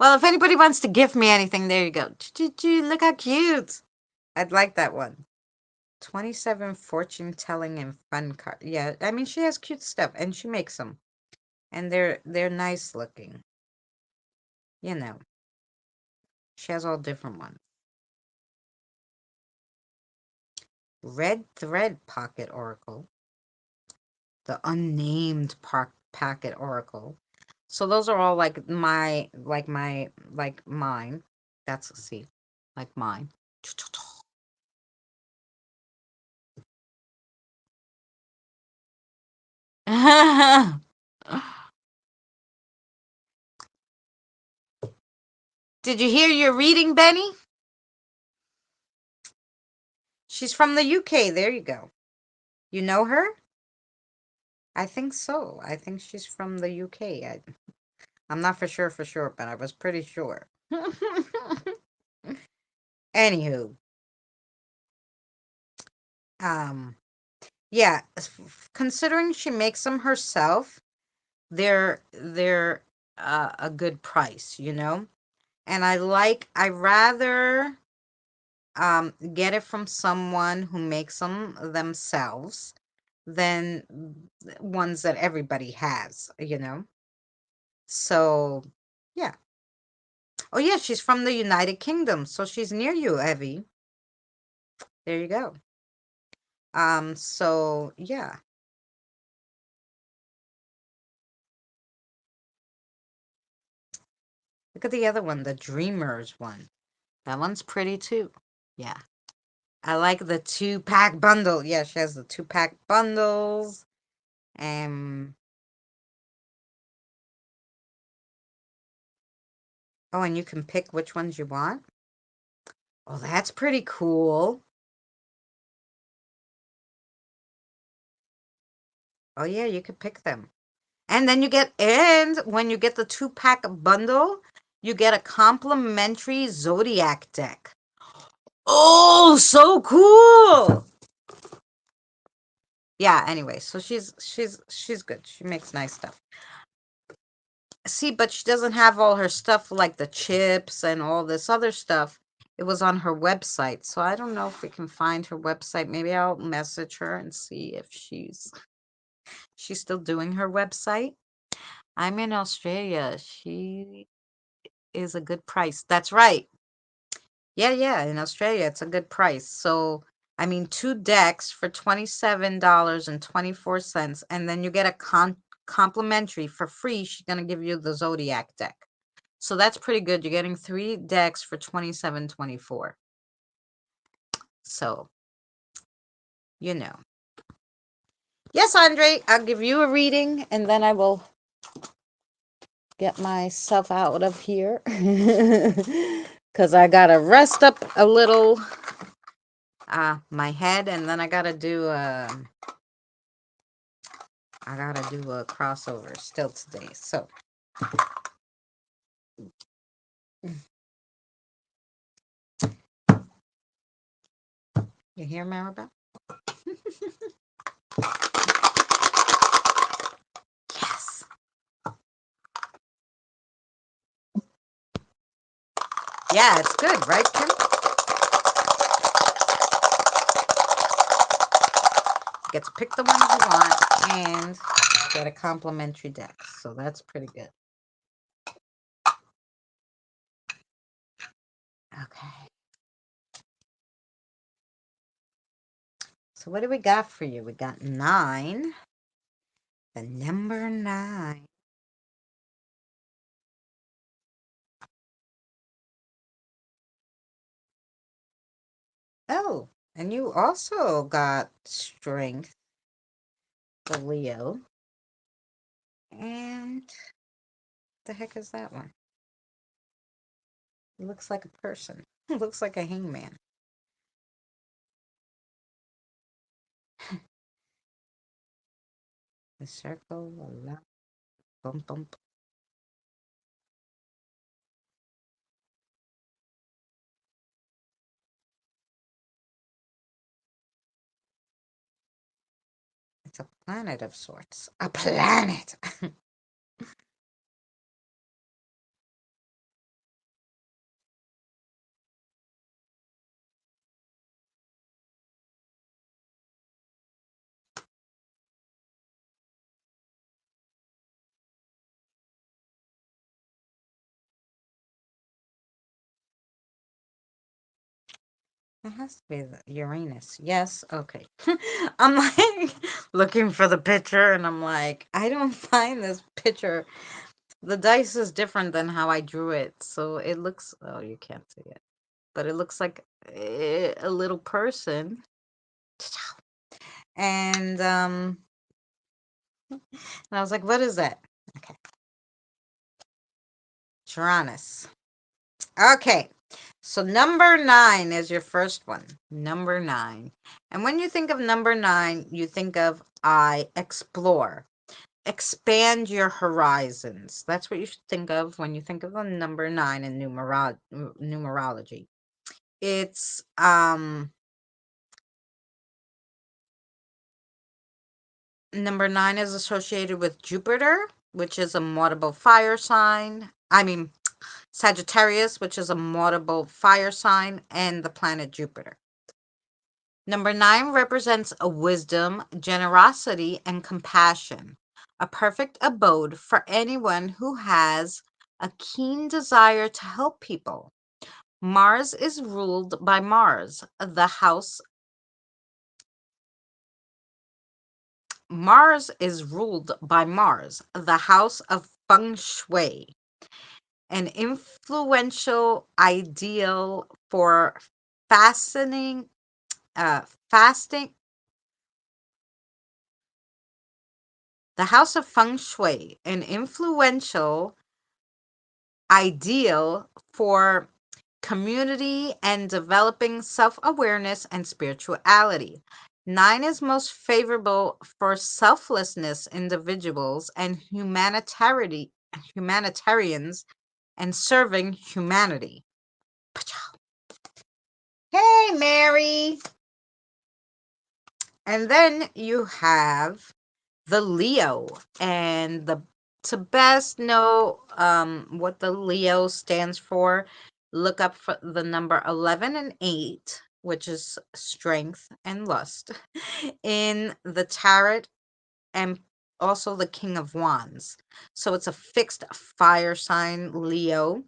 Well, if anybody wants to gift me anything, there you go. Look how cute. I'd like that one. 27 fortune telling and fun card. Yeah, I mean she has cute stuff and she makes them. And they're nice looking. You know. She has all different ones. Red thread pocket oracle. The unnamed packet oracle. So those are all like mine. That's, see, like mine. Did you hear your reading, Benny? She's from the UK. There you go. You know her? I think so. I think she's from the UK. I'm not for sure, but I was pretty sure. Anywho, yeah, considering she makes them herself, they're a good price, you know? And I rather get it from someone who makes them themselves than ones that everybody has, you know? So, yeah. Oh, yeah, she's from the United Kingdom, so she's near you, Evie. There you go. So yeah. Look at the other one, the Dreamers one. That one's pretty too. Yeah. I like the 2-pack bundle. Yeah, she has the 2-pack bundles. Um, oh, and you can pick which ones you want. Oh, that's pretty cool. Oh yeah, you can pick them. And then and when you get the 2-pack bundle, you get a complimentary Zodiac deck. Oh, so cool. Yeah, anyway, so she's good. She makes nice stuff. See, but she doesn't have all her stuff like the chips and all this other stuff. It was on her website. So I don't know if we can find her website. Maybe I'll message her and see if she's still doing her website. I'm in Australia. She is a good price. That's right. Yeah, in Australia it's a good price. So I mean 2 decks for $27.24, and then you get a complimentary for free. She's gonna give you the Zodiac deck. So that's pretty good. You're getting 3 decks for $27.24. So, you know. Yes, Andre, I'll give you a reading and then I will get myself out of here. Because I got to rest up a little my head, and then I got to do a crossover still today. So, you hear Maribel? Yes. Yeah, it's good, right, Kim? You get to pick the one you want and get a complimentary deck. So that's pretty good. Okay. So what do we got for you? We got 9. The number 9. Oh, and you also got strength, the Leo. And the heck is that one? It looks like a person. It looks like a hangman. The circle, a lot, bump, bump. It's a planet of sorts. A planet! It has to be the Uranus. Yes, okay. I'm like looking for the picture and I'm like, I don't find this picture. The dice is different than how I drew it. So it looks, oh, you can't see it. But it looks like a little person. And I was like, what is that? Okay. Uranus. Okay. So number 9 is your first one. Number 9. And when you think of number 9, you think of I explore. Expand your horizons. That's what you should think of when you think of a number 9 in numerology. It's number 9 is associated with Jupiter, which is a mutable fire sign. Sagittarius, which is a mutable fire sign, and the planet Jupiter. Number 9 represents a wisdom, generosity, and compassion, a perfect abode for anyone who has a keen desire to help people. Mars is ruled by Mars, the house. Mars is ruled by Mars, the house of feng shui, an influential ideal for fasting, fasting. The house of feng shui, an influential ideal for community and developing self-awareness and spirituality. 9 is most favorable for selflessness individuals and humanitarians and serving humanity. Hey, Mary. And then you have the Leo, and to best know what the Leo stands for, look up for the number 11 and 8, which is strength and lust, in the tarot, and also the King of Wands. So it's a fixed fire sign, Leo.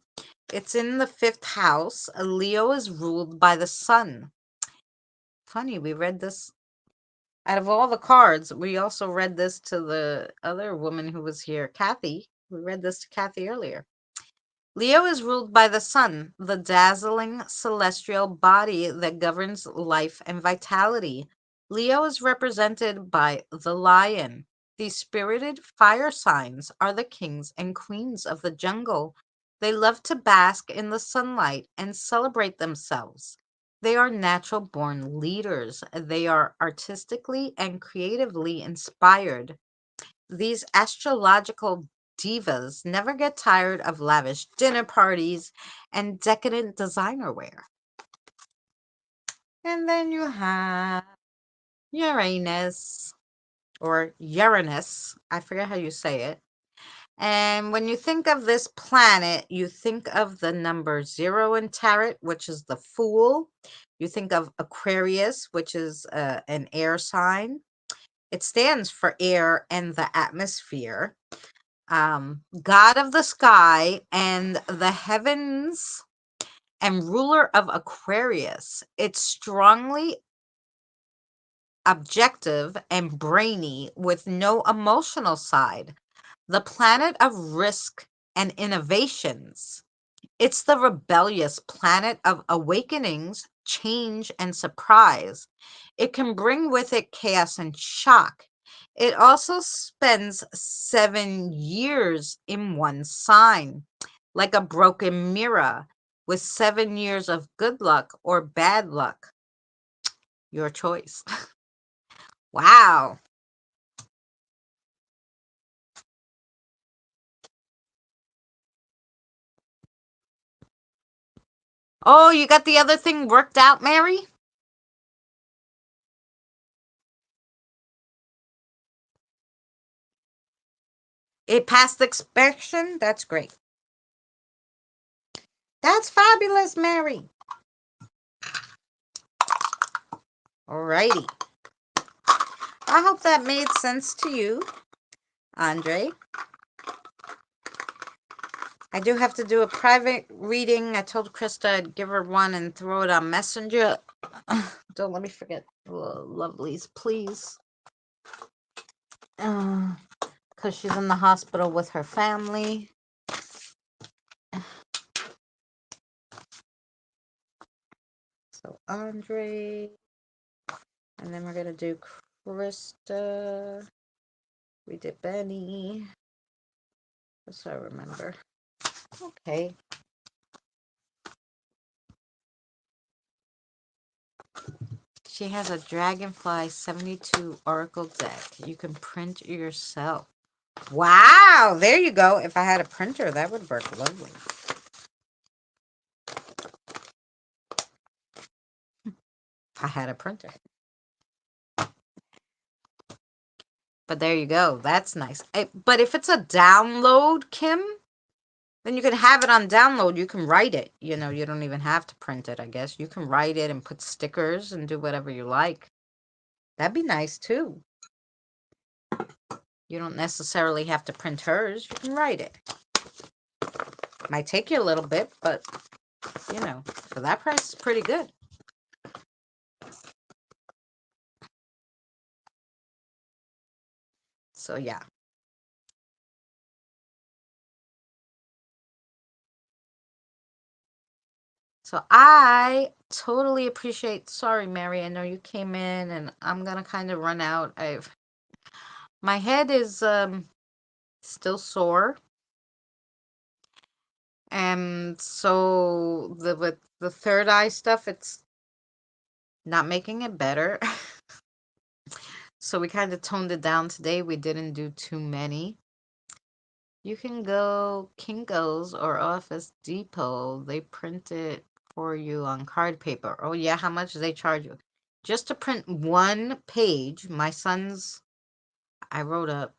It's in the 5th house. Leo is ruled by the sun. Funny, we read this. Out of all the cards, we also read this to the other woman who was here, Kathy. We read this to Kathy earlier. Leo is ruled by the sun, the dazzling celestial body that governs life and vitality. Leo is represented by the lion. These spirited fire signs are the kings and queens of the jungle. They love to bask in the sunlight and celebrate themselves. They are natural born leaders. They are artistically and creatively inspired. These astrological divas never get tired of lavish dinner parties and decadent designer wear. And then you have Uranus, or Uranus. I forget how you say it. And when you think of this planet, you think of the number 0 in tarot, which is the Fool. You think of Aquarius, which is an air sign. It stands for air and the atmosphere. God of the sky and the heavens, and ruler of Aquarius. It's strongly objective and brainy with no emotional side. The planet of risk and innovations. It's the rebellious planet of awakenings, change, and surprise. It can bring with it chaos and shock. It also spends 7 years in one sign, like a broken mirror, with 7 years of good luck or bad luck. Your choice. Wow. Oh, you got the other thing worked out, Mary? It passed the inspection? That's great. That's fabulous, Mary. Alrighty. I hope that made sense to you, Andre. I do have to do a private reading. I told Krista I'd give her one and throw it on Messenger. Don't let me forget, lovelies, please. Because she's in the hospital with her family. So Andre, and then we're going to do Krista. We did Benny. Just so I remember. Okay. She has a Dragonfly 72 Oracle deck. You can print yourself. Wow, there you go. If I had a printer, that would work lovely. If I had a printer. But there you go. That's nice. But if it's a download, Kim, then you can have it on download. You can write it. You know, you don't even have to print it, I guess. You can write it and put stickers and do whatever you like. That'd be nice, too. You don't necessarily have to print hers. You can write it. Might take you a little bit, but, you know, for that price, it's pretty good. So, yeah. So I totally appreciate, sorry, Mary, I know you came in and I'm gonna kind of run out. My head is still sore. And so with the third eye stuff, it's not making it better. So we kind of toned it down today. We didn't do too many. You can go Kinko's or Office Depot. They print it for you on card paper. Oh yeah, how much do they charge you? Just to print one page, I wrote a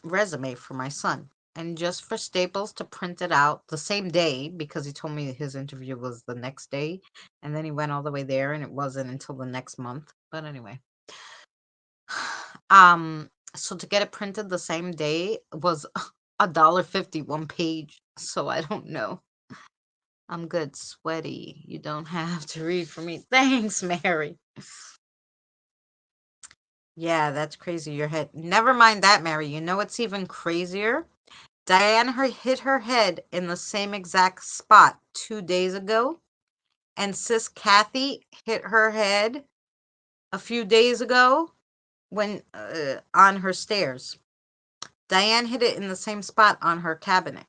resume for my son. And just for Staples to print it out the same day, because he told me his interview was the next day, and then he went all the way there, and it wasn't until the next month. But anyway, so to get it printed the same day was $1.50 one page. So I don't know. I'm good, sweaty. You don't have to read for me. Thanks, Mary. Yeah, that's crazy. Your head. Never mind that, Mary. You know what's even crazier? Diane hit her head in the same exact spot 2 days ago, and sis Kathy hit her head a few days ago when on her stairs. Diane hit it in the same spot on her cabinet.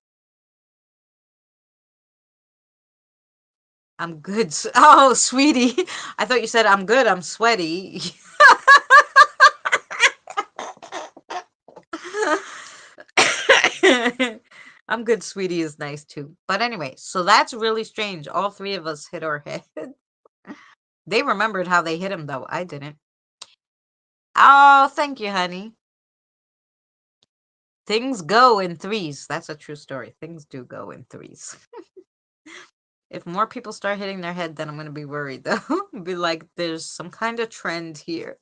I'm good. Oh, sweetie. I thought you said I'm good. I'm sweaty. I'm good, sweetie is nice too. But anyway, so that's really strange. All three of us hit our head. They remembered how they hit him, though. I didn't. Oh, thank you, honey. Things go in threes. That's a true story. Things do go in threes. If more people start hitting their head, then I'm going to be worried, though. Be like, there's some kind of trend here.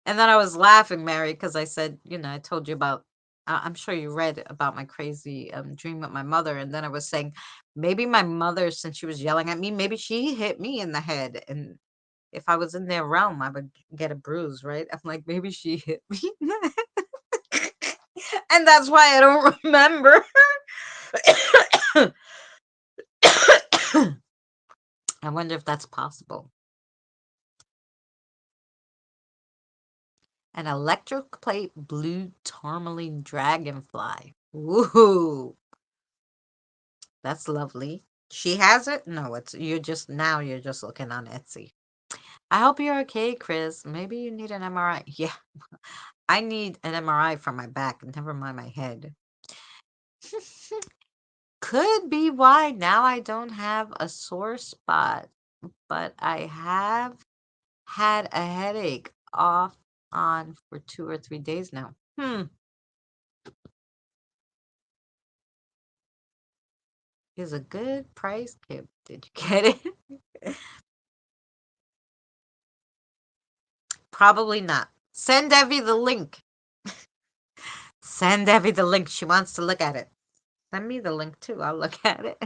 And then I was laughing, Mary, because I said, you know, I told you about, I'm sure you read about my crazy dream with my mother. And then I was saying, maybe my mother, since she was yelling at me, maybe she hit me in the head. And if I was in their realm, I would get a bruise, right? I'm like, maybe she hit me in the head. And that's why I don't remember. I wonder if that's possible. An electric plate blue tourmaline dragonfly. Woohoo! That's lovely. She has it? No, you're just looking on Etsy. I hope you're okay, Chris. Maybe you need an MRI. Yeah, I need an MRI for my back, never mind my head. Could be why now I don't have a sore spot, but I have had a headache off on for 2 or 3 days now. Is a good price, Kip. Did you get it? Probably not. Send Evie the link. Send Evie the link. She wants to look at it. Send me the link too. I'll look at it.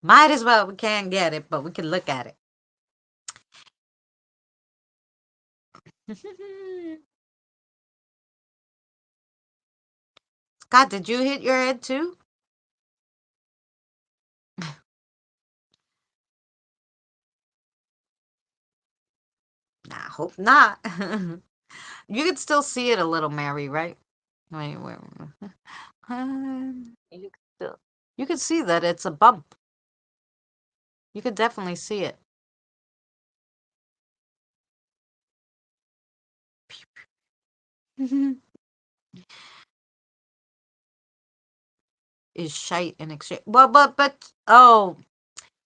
Might as well. We can't get it, but we can look at it. Scott, did you hit your head too? Nah, hope not. You could still see it a little, Mary, right? Wait. You could see that it's a bump. You could definitely see it. Is shite in exchange. Well, but oh,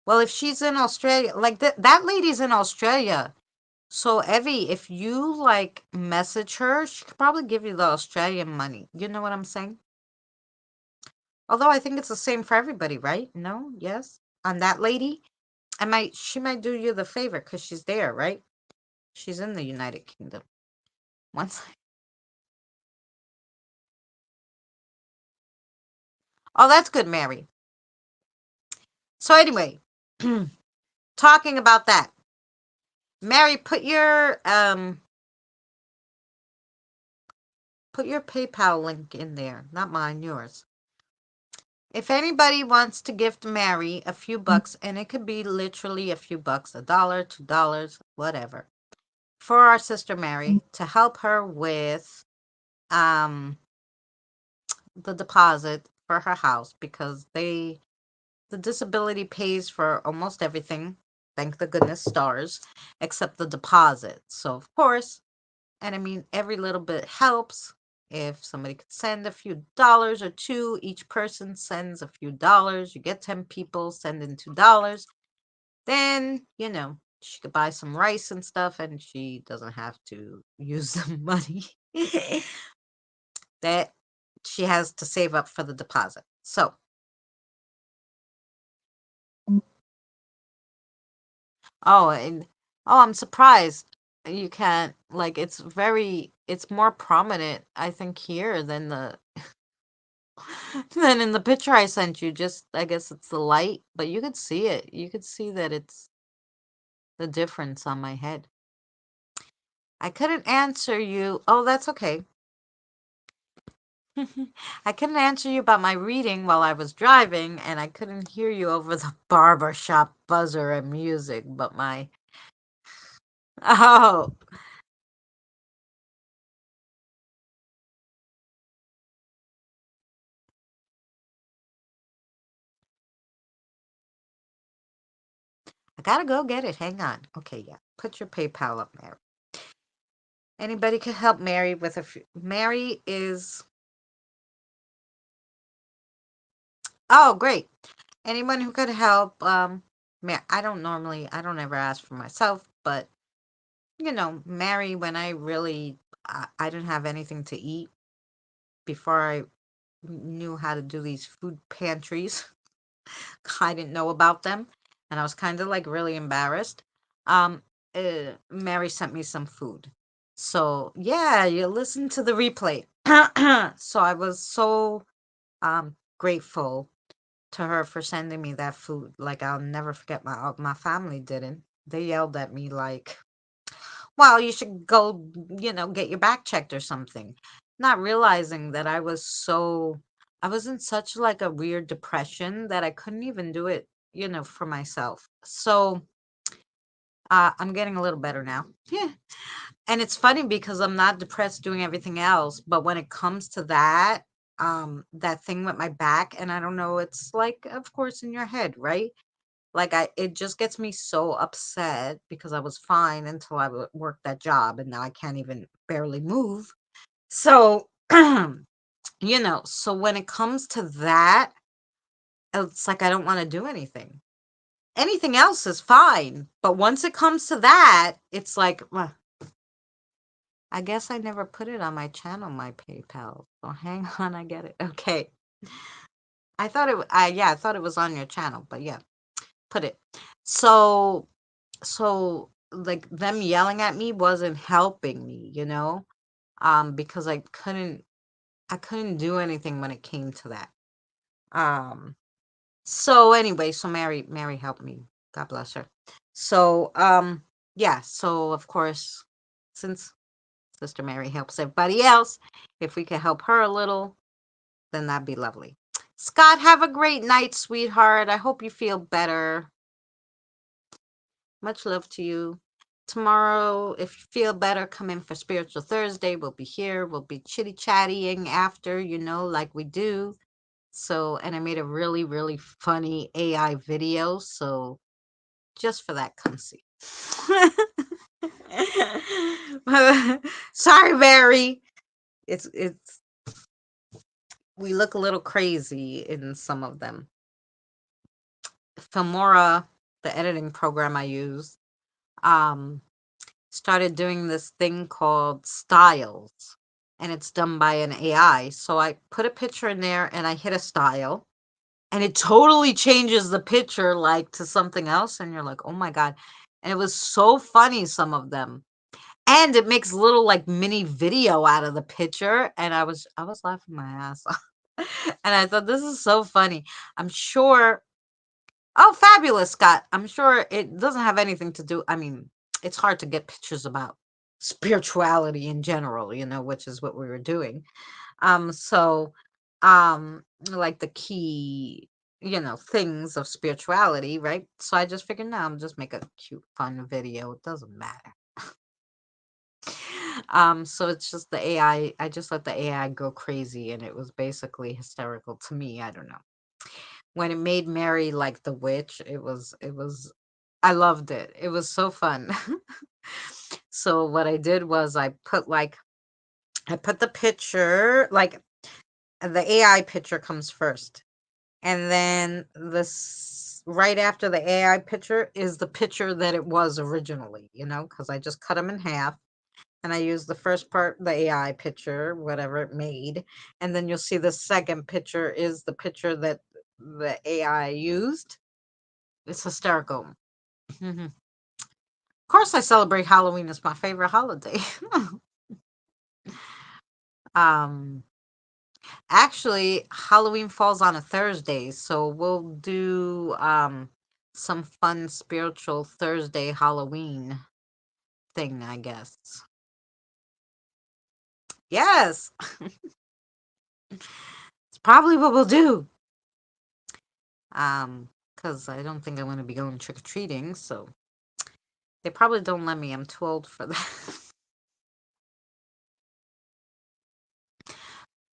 well, if she's in Australia, like that lady's in Australia. So Evie, if you like message her, she could probably give you the Australian money. You know what I'm saying? Although I think it's the same for everybody, right? No? Yes? On that lady? She might do you the favor because she's there, right? She's in the United Kingdom. Once Oh, that's good, Mary. So anyway, talking about that. Mary, put your PayPal link in there. Not mine, yours. If anybody wants to gift Mary a few bucks, and it could be literally a few bucks, $1, $2, whatever, for our sister Mary to help her with um the deposit for her house because the disability pays for almost everything. Thank the goodness stars, except the deposit. So of course, and I mean every little bit helps. If somebody could send a few dollars or two, each person sends a few dollars. You get 10 people sending $2. Then, she could buy some rice and stuff and she doesn't have to use the money that she has to save up for the deposit. So, oh, and I'm surprised you can't like it's more prominent I think here than the than in the picture I sent you. Just I guess it's the light, but you could see it. You could see that it's the difference on my head. I couldn't answer you. Oh, that's okay. I couldn't answer you about my reading while I was driving, and I couldn't hear you over the barber shop buzzer and music, but my oh, I gotta go get it. Hang on. Okay, yeah. Put your PayPal up, Mary. Anybody can help Mary with a few. Mary is. Oh, great. Anyone who could help. I don't ever ask for myself, but Mary, when I didn't have anything to eat before I knew how to do these food pantries. I didn't know about them, and I was kind of like really embarrassed. Um, Mary sent me some food. So yeah, you listen to the replay. So I was so grateful to her for sending me that food. Like I'll never forget my family didn't. They yelled at me like, "Well, you should go, get your back checked or something." Not realizing that I was in such like a weird depression that I couldn't even do it, for myself. So, I'm getting a little better now. Yeah. And it's funny because I'm not depressed doing everything else, but when it comes to that thing with my back, and I don't know, it's like, of course, in your head, right? Like it just gets me so upset because I was fine until worked that job, and now I can't even barely move. So, so when it comes to that, it's like I don't want to do anything. Anything else is fine, but once it comes to that, it's like, I guess I never put it on my channel, my PayPal. So hang on, I get it. Okay. I thought it was on your channel, but yeah, put it. So, like them yelling at me wasn't helping me, because I couldn't do anything when it came to that. Um, so anyway, so Mary helped me. God bless her. So, yeah, so of course, since Sister Mary helps everybody else, if we could help her a little, then that'd be lovely. Scott, have a great night, sweetheart. I hope you feel better. Much love to you. Tomorrow, if you feel better, come in for Spiritual Thursday. We'll be here. We'll be chitty chatting after, like we do. So, and I made a really, really funny AI video. So just for that, come see. Sorry, Mary. It's we look a little crazy in some of them. Filmora, the editing program I use, um, started doing this thing called styles, and it's done by an AI. So I put a picture in there and I hit a style, and it totally changes the picture like to something else, and you're like, oh my God. And it was so funny, some of them. And it makes little like mini video out of the picture. And I was laughing my ass off. And I thought this is so funny. I'm sure. Oh, fabulous, Scott. I'm sure it doesn't have anything to do. I mean, it's hard to get pictures about spirituality in general, which is what we were doing. So like the key, things of spirituality, right? So I just figured, now I'm just make a cute, fun video. It doesn't matter. So it's just the AI. I just let the AI go crazy, and it was basically hysterical to me. I don't know. When it made Mary like the witch, it was I loved it. It was so fun. So what I did was I put the picture, like the AI picture comes first. And then this right after the AI picture is the picture that it was originally, because I just cut them in half. And I used the first part, the AI picture, whatever it made. And then you'll see the second picture is the picture that the AI used. It's hysterical. Of course, I celebrate Halloween. It's my favorite holiday. um, Actually, Halloween falls on a Thursday, so we'll do some fun spiritual Thursday Halloween thing, I guess. Yes, it's probably what we'll do. Because I don't think I'm going to be going trick or treating, so they probably don't let me. I'm too old for that.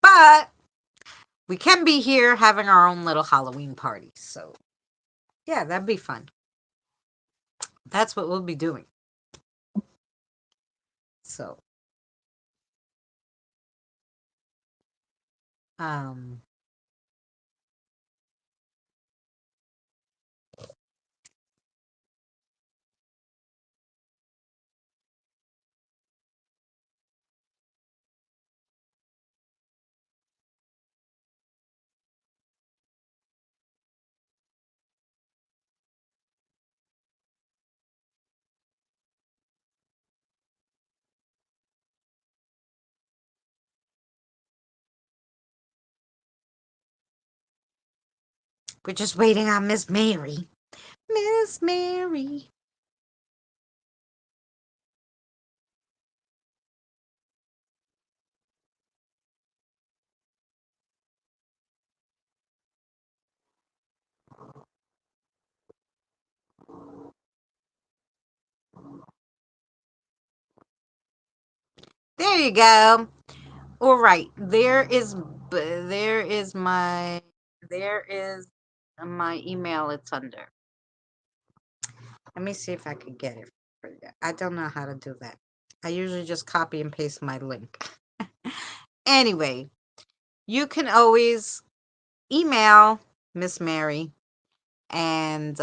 But we can be here having our own little Halloween party, so yeah, that'd be fun. That's what we'll be doing. So, um, we're just waiting on Miss Mary. Miss Mary. There you go. All right. There is my email. It's under. Let me see if I can get it for you. I don't know how to do that. I usually just copy and paste my link. Anyway, you can always email Miss Mary, and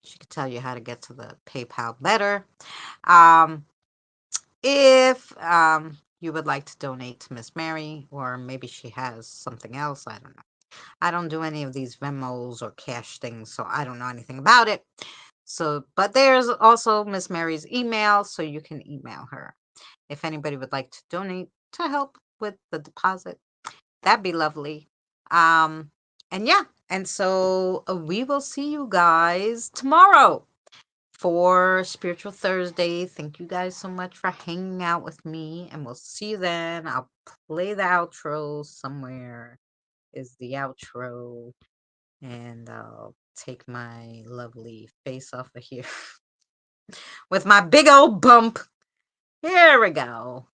she could tell you how to get to the PayPal better. Um, if you would like to donate to Miss Mary, or maybe she has something else, I don't know. I don't do any of these Venmos or cash things, so I don't know anything about it. So, but there's also Miss Mary's email, so you can email her. If anybody would like to donate to help with the deposit, that'd be lovely. Um, and yeah, and so we will see you guys tomorrow for Spiritual Thursday. Thank you guys so much for hanging out with me, and we'll see you then. I'll play the outro somewhere. Is the outro, and I'll take my lovely face off of here with my big old bump. Here we go.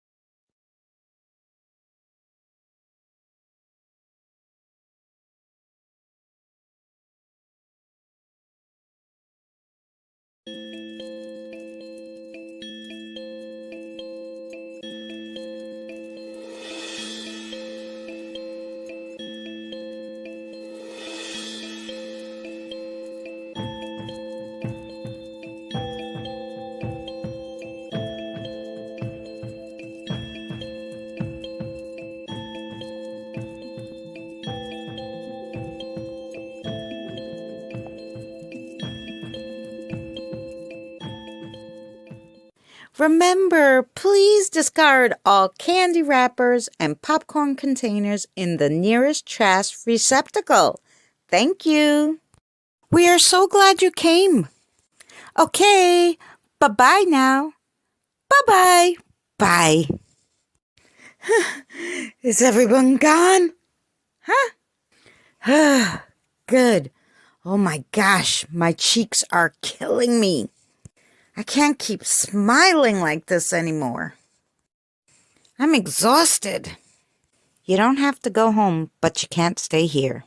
Remember, please discard all candy wrappers and popcorn containers in the nearest trash receptacle. Thank you. We are so glad you came. Okay, bye-bye now. Bye-bye. Bye. Is everyone gone? Huh? Good. Oh my gosh, my cheeks are killing me. I can't keep smiling like this anymore. I'm exhausted. You don't have to go home, but you can't stay here.